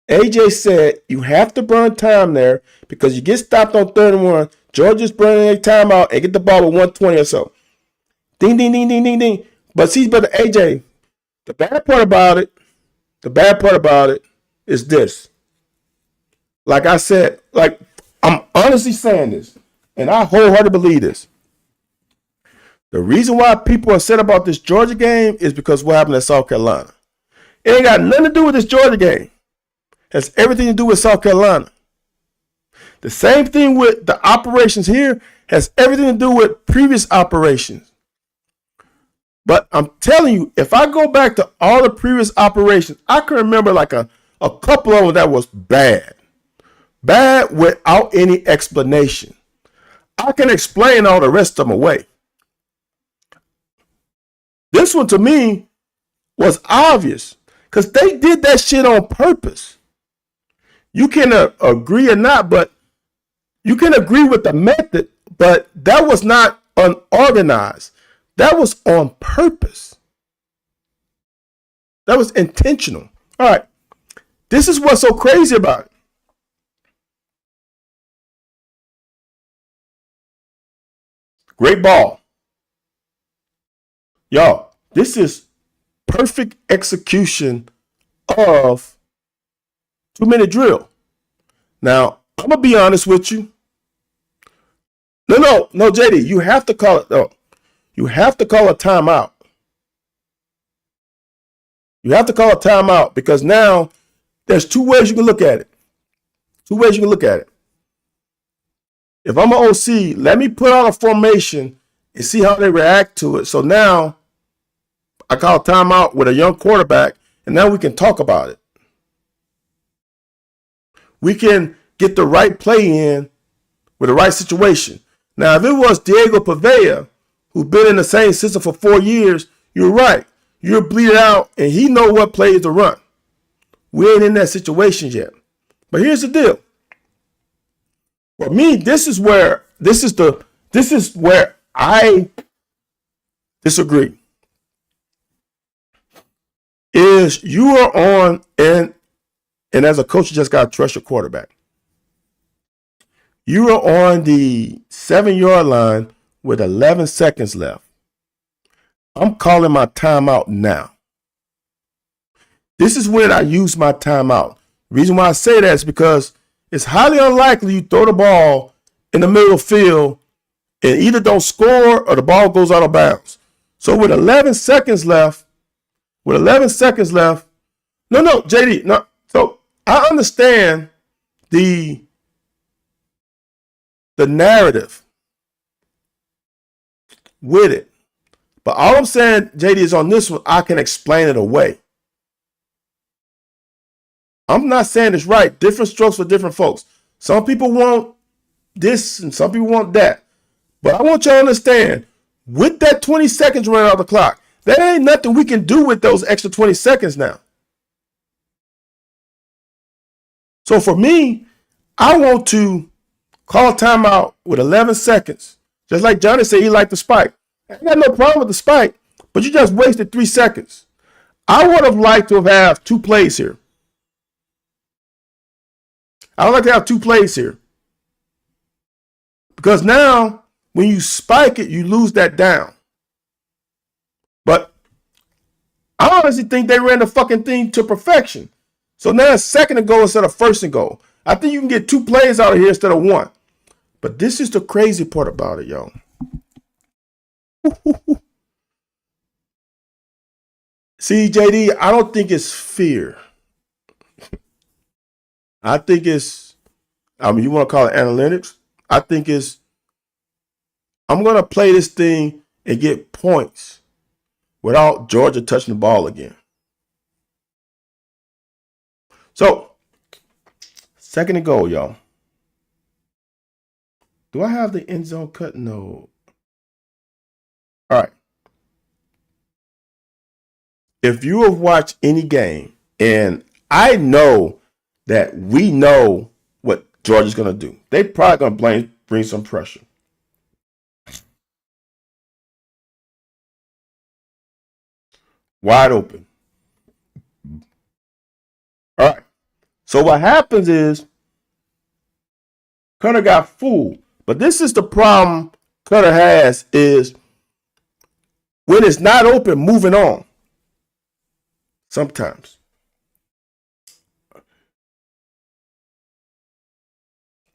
AJ said you have to burn time there because you get stopped on 31. Georgia's burning a timeout and get the ball with 120 or so. Ding, ding, ding, ding, ding, ding. But see, brother AJ, the bad part about it is this. Like I said, like I'm honestly saying this, and I wholeheartedly believe this. The reason why people are upset about this Georgia game is because what happened at South Carolina. It ain't got nothing to do with this Georgia game. It has everything to do with South Carolina. The same thing with the operations here has everything to do with previous operations. But I'm telling you, if I go back to all the previous operations, I can remember like a couple of them that was bad. Bad without any explanation. I can explain all the rest of them away. This one to me was obvious because they did that shit on purpose. You can agree or not, but you can agree with the method, but that was not unorganized. That was on purpose. That was intentional. All right. This is what's so crazy about it. Great ball. Y'all, this is perfect execution of 2-minute drill. Now, I'm going to be honest with you. No, JD, you have to call it, no. You have to call a timeout. You have to call a timeout because now there's 2 ways you can look at it. 2 ways you can look at it. If I'm an OC, let me put out a formation and see how they react to it. So now I call a timeout with a young quarterback, and now we can talk about it. We can get the right play in with the right situation. Now, if it was Diego Pavea, who's been in the same system for 4 years, you're right. You're bleeding out, and he know what plays to run. We ain't in that situation yet. But here's the deal. For me, this is where I disagree. Is you are on and as a coach, you just gotta trust your quarterback. You are on the 7-yard line with 11 seconds left. I'm calling my timeout now. This is when I use my timeout. The reason why I say that is because it's highly unlikely you throw the ball in the middle of the field and either don't score or the ball goes out of bounds. So with 11 seconds left, no, JD, no. So I understand the narrative with it. But all I'm saying, JD, is on this one, I can explain it away. I'm not saying it's right. Different strokes for different folks. Some people want this and some people want that. But I want y'all to understand, with that 20 seconds running out the clock, there ain't nothing we can do with those extra 20 seconds now. So for me, I want to call timeout with 11 seconds. Just like Johnny said, he liked the spike. I got no problem with the spike, but you just wasted 3 seconds. I would have liked to have had 2 plays here. I would like to have 2 plays here. Because now, when you spike it, you lose that down. But I honestly think they ran the fucking thing to perfection. So now it's second and goal instead of first and goal. I think you can get 2 plays out of here instead of 1. But this is the crazy part about it, y'all. See, JD, I don't think it's fear. I think it's, you want to call it analytics? I think it's, I'm going to play this thing and get points without Georgia touching the ball again. So, second and goal, y'all. Do I have the end zone cut? No. All right. If you have watched any game, and I know that we know what Georgia's going to do, they probably going to bring some pressure. Wide open. All right. So what happens is Cutter got fooled. But this is the problem Cutter has is when it's not open, moving on. Sometimes.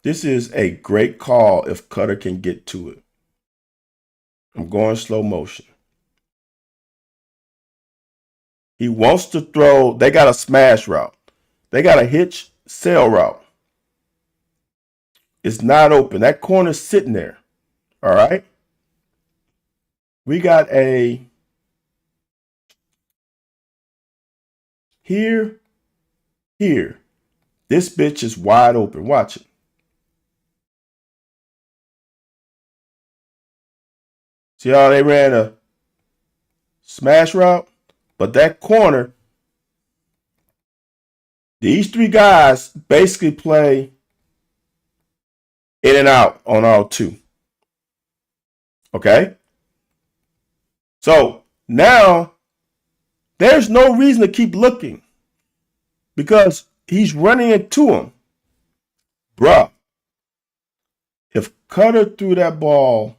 This is a great call if Cutter can get to it. I'm going slow motion. He wants to throw. They got a smash route. They got a hitch sail route. It's not open. That corner's sitting there. All right. We got a here. This bitch is wide open. Watch it. See how they ran a smash route? But that corner, these 3 guys basically play in and out on all 2. Okay? So now there's no reason to keep looking because he's running into him. Bruh, if Cutter threw that ball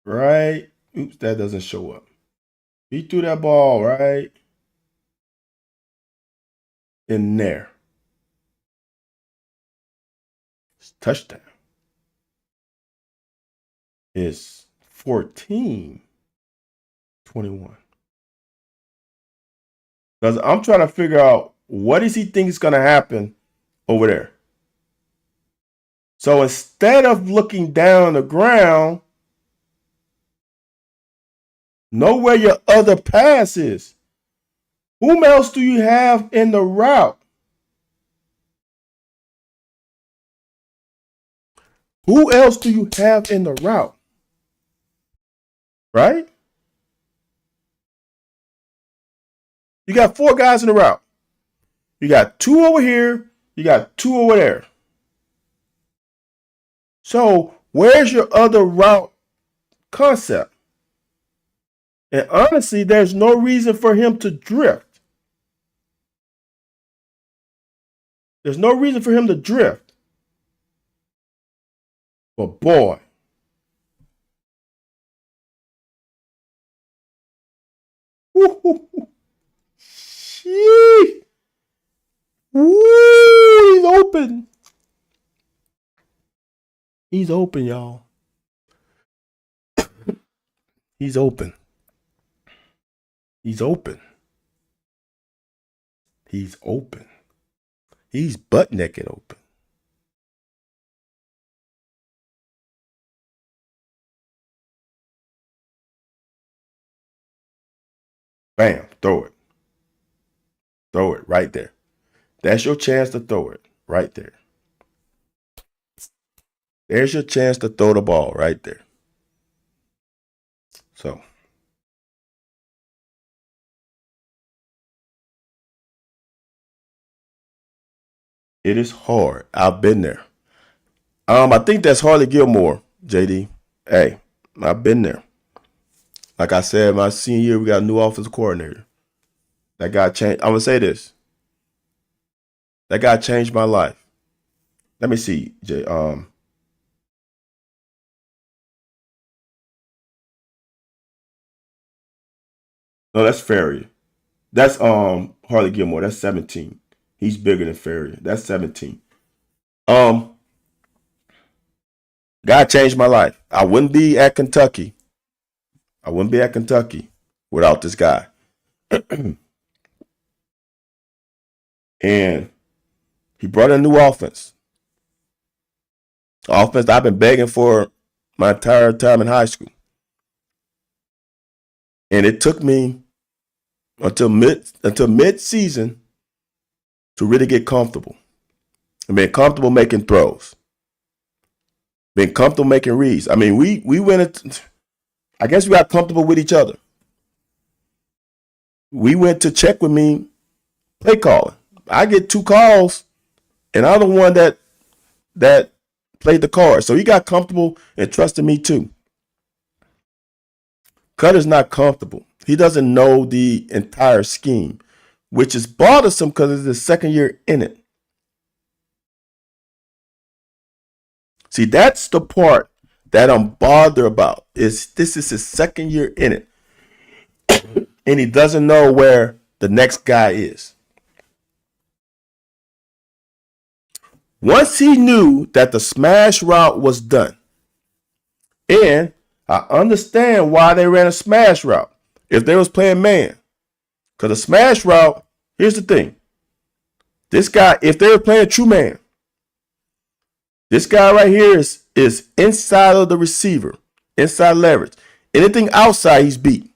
right, oops, that doesn't show up. He threw that ball right in there. It's touchdown. It's 14-21. Because I'm trying to figure out what does he think is going to happen over there. So instead of looking down on the ground, know where your other pass is. Whom else do you have in the route? Who else do you have in the route? Right? You got 4 guys in the route. You got 2 over here. You got 2 over there. So where's your other route concept? And honestly, there's no reason for him to drift. There's no reason for him to drift. But boy, sheesh. Woo, he's open. He's open, y'all. He's open. He's open. He's open. He's butt naked open. Bam, throw it. Throw it right there. That's your chance to throw it right there. There's your chance to throw the ball right there. So it is hard. I've been there. I think that's Harley Gilmore, JD. Hey, I've been there. Like I said, my senior year, we got a new offensive coordinator. That guy changed. I'm gonna say this. That guy changed my life. Let me see, Jay. No, that's Ferrier. That's Harley Gilmore. That's 17. He's bigger than Ferrier. That's 17. Um, God changed my life. I wouldn't be at Kentucky. I wouldn't be at Kentucky without this guy. And he brought a new offense. Offense I've been begging for my entire time in high school. And it took me until mid season to really get comfortable. And being comfortable making throws. Being comfortable making reads. I mean, we went I guess we got comfortable with each other. We went to check with me play calling. I get 2 calls and I'm the one that played the card. So he got comfortable and trusted me too. Cutter's not comfortable. He doesn't know the entire scheme, which is bothersome because it's his second year in it. See, that's the part that I'm bothered about. Is this is his second year in it, and he doesn't know where the next guy is. Once he knew that the smash route was done, and I understand why they ran a smash route if they was playing man, because a smash route. Here's the thing: this guy, if they were playing true man, this guy right here is inside of the receiver, inside leverage. Anything outside, he's beat.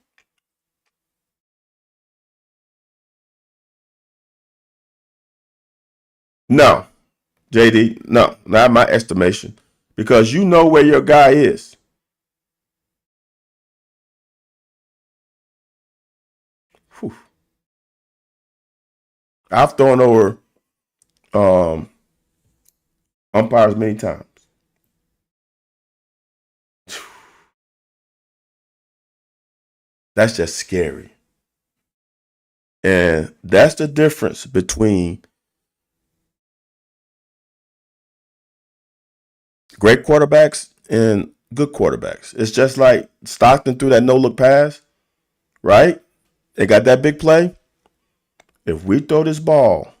No, JD, no, not my estimation, because you know where your guy is. Whew. I've thrown over um, umpires many times. That's just scary. And that's the difference between great quarterbacks and good quarterbacks. It's just like Stockton threw that no look pass, right? They got that big play. If we throw this ball,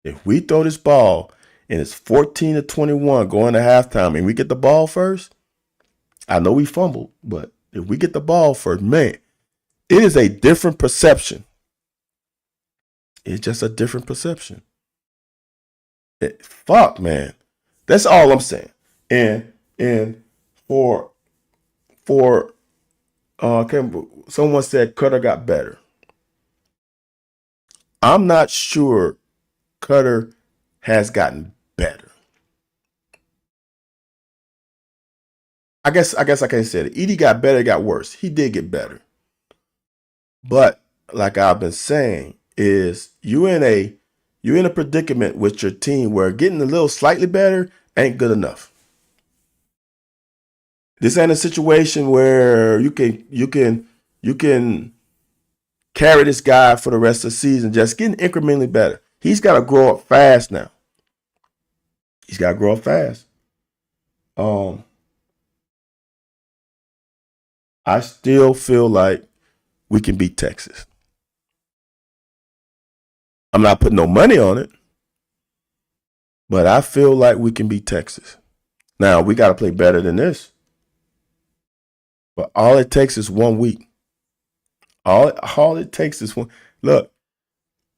if we throw this ball and it's 14-21 going to halftime and we get the ball first, I know we fumbled, but if we get the ball first, man, it is a different perception. It's just a different perception. Fuck, man. That's all I'm saying. And for for someone said Cutter got better. I'm not sure Cutter has gotten better. I guess I can't say it. Edie got better, got worse. He did get better. But like I've been saying, is you in a predicament with your team where getting a little slightly better ain't good enough. This ain't a situation where you can carry this guy for the rest of the season, just getting incrementally better. He's got to grow up fast now. He's got to grow up fast. Um, I still feel like we can beat Texas. I'm not putting no money on it, but I feel like we can beat Texas. Now we got to play better than this. But all it takes is 1 week. All it takes is one. Look,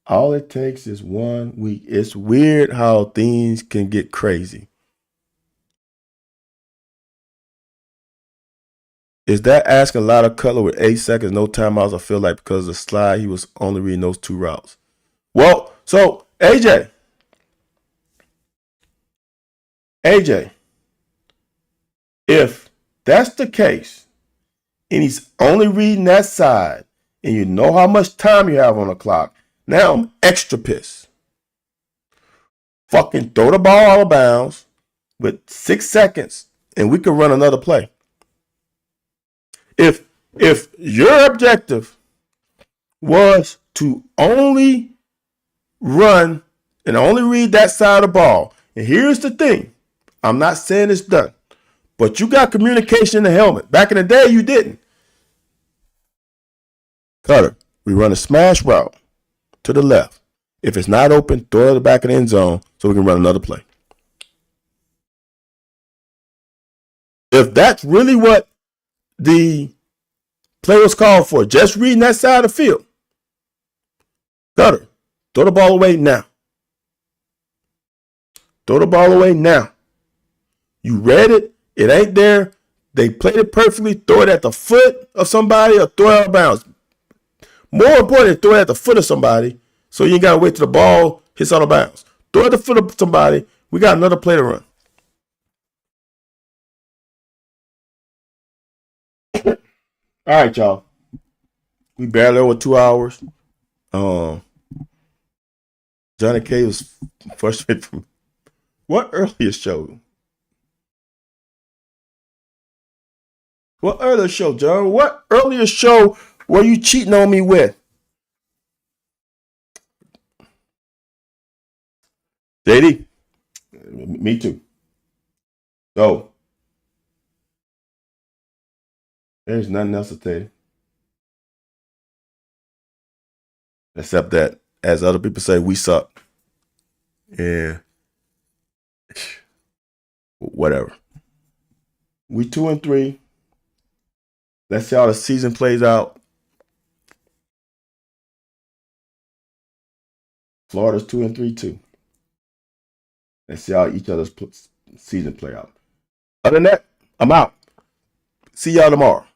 all it takes is 1 week. It's weird how things can get crazy. Is that asking a lot of Cutler with 8 seconds, no timeouts? I feel like because of the slide, he was only reading those 2 routes. Well, so AJ, if that's the case, and he's only reading that side, and you know how much time you have on the clock, now I'm extra pissed. Fucking throw the ball out of bounds with 6 seconds, and we can run another play. If your objective was to only run and only read that side of the ball, and here's the thing, I'm not saying it's done, but you got communication in the helmet. Back in the day, you didn't. Cutter, we run a smash route to the left. If it's not open, throw it to the back of the end zone so we can run another play. If that's really what the play was called for, just reading that side of the field, Cutter, throw the ball away now. Throw the ball away now. You read it. It ain't there. They played it perfectly. Throw it at the foot of somebody or throw it out of bounds. More importantly, throw it at the foot of somebody so you ain't got to wait till the ball hits out of bounds. Throw it at the foot of somebody. We got another play to run. All right, y'all. We barely over 2 hours. Johnny K was frustrated from what earlier show? What earlier show, John? What earlier show were you cheating on me with? JD? Me too. So, there's nothing else to say. Except that, as other people say, we suck. Yeah. Whatever. We 2-3. Let's see how the season plays out. Florida's 2-3 too. Let's see how each other's season play out. Other than that, I'm out. See y'all tomorrow.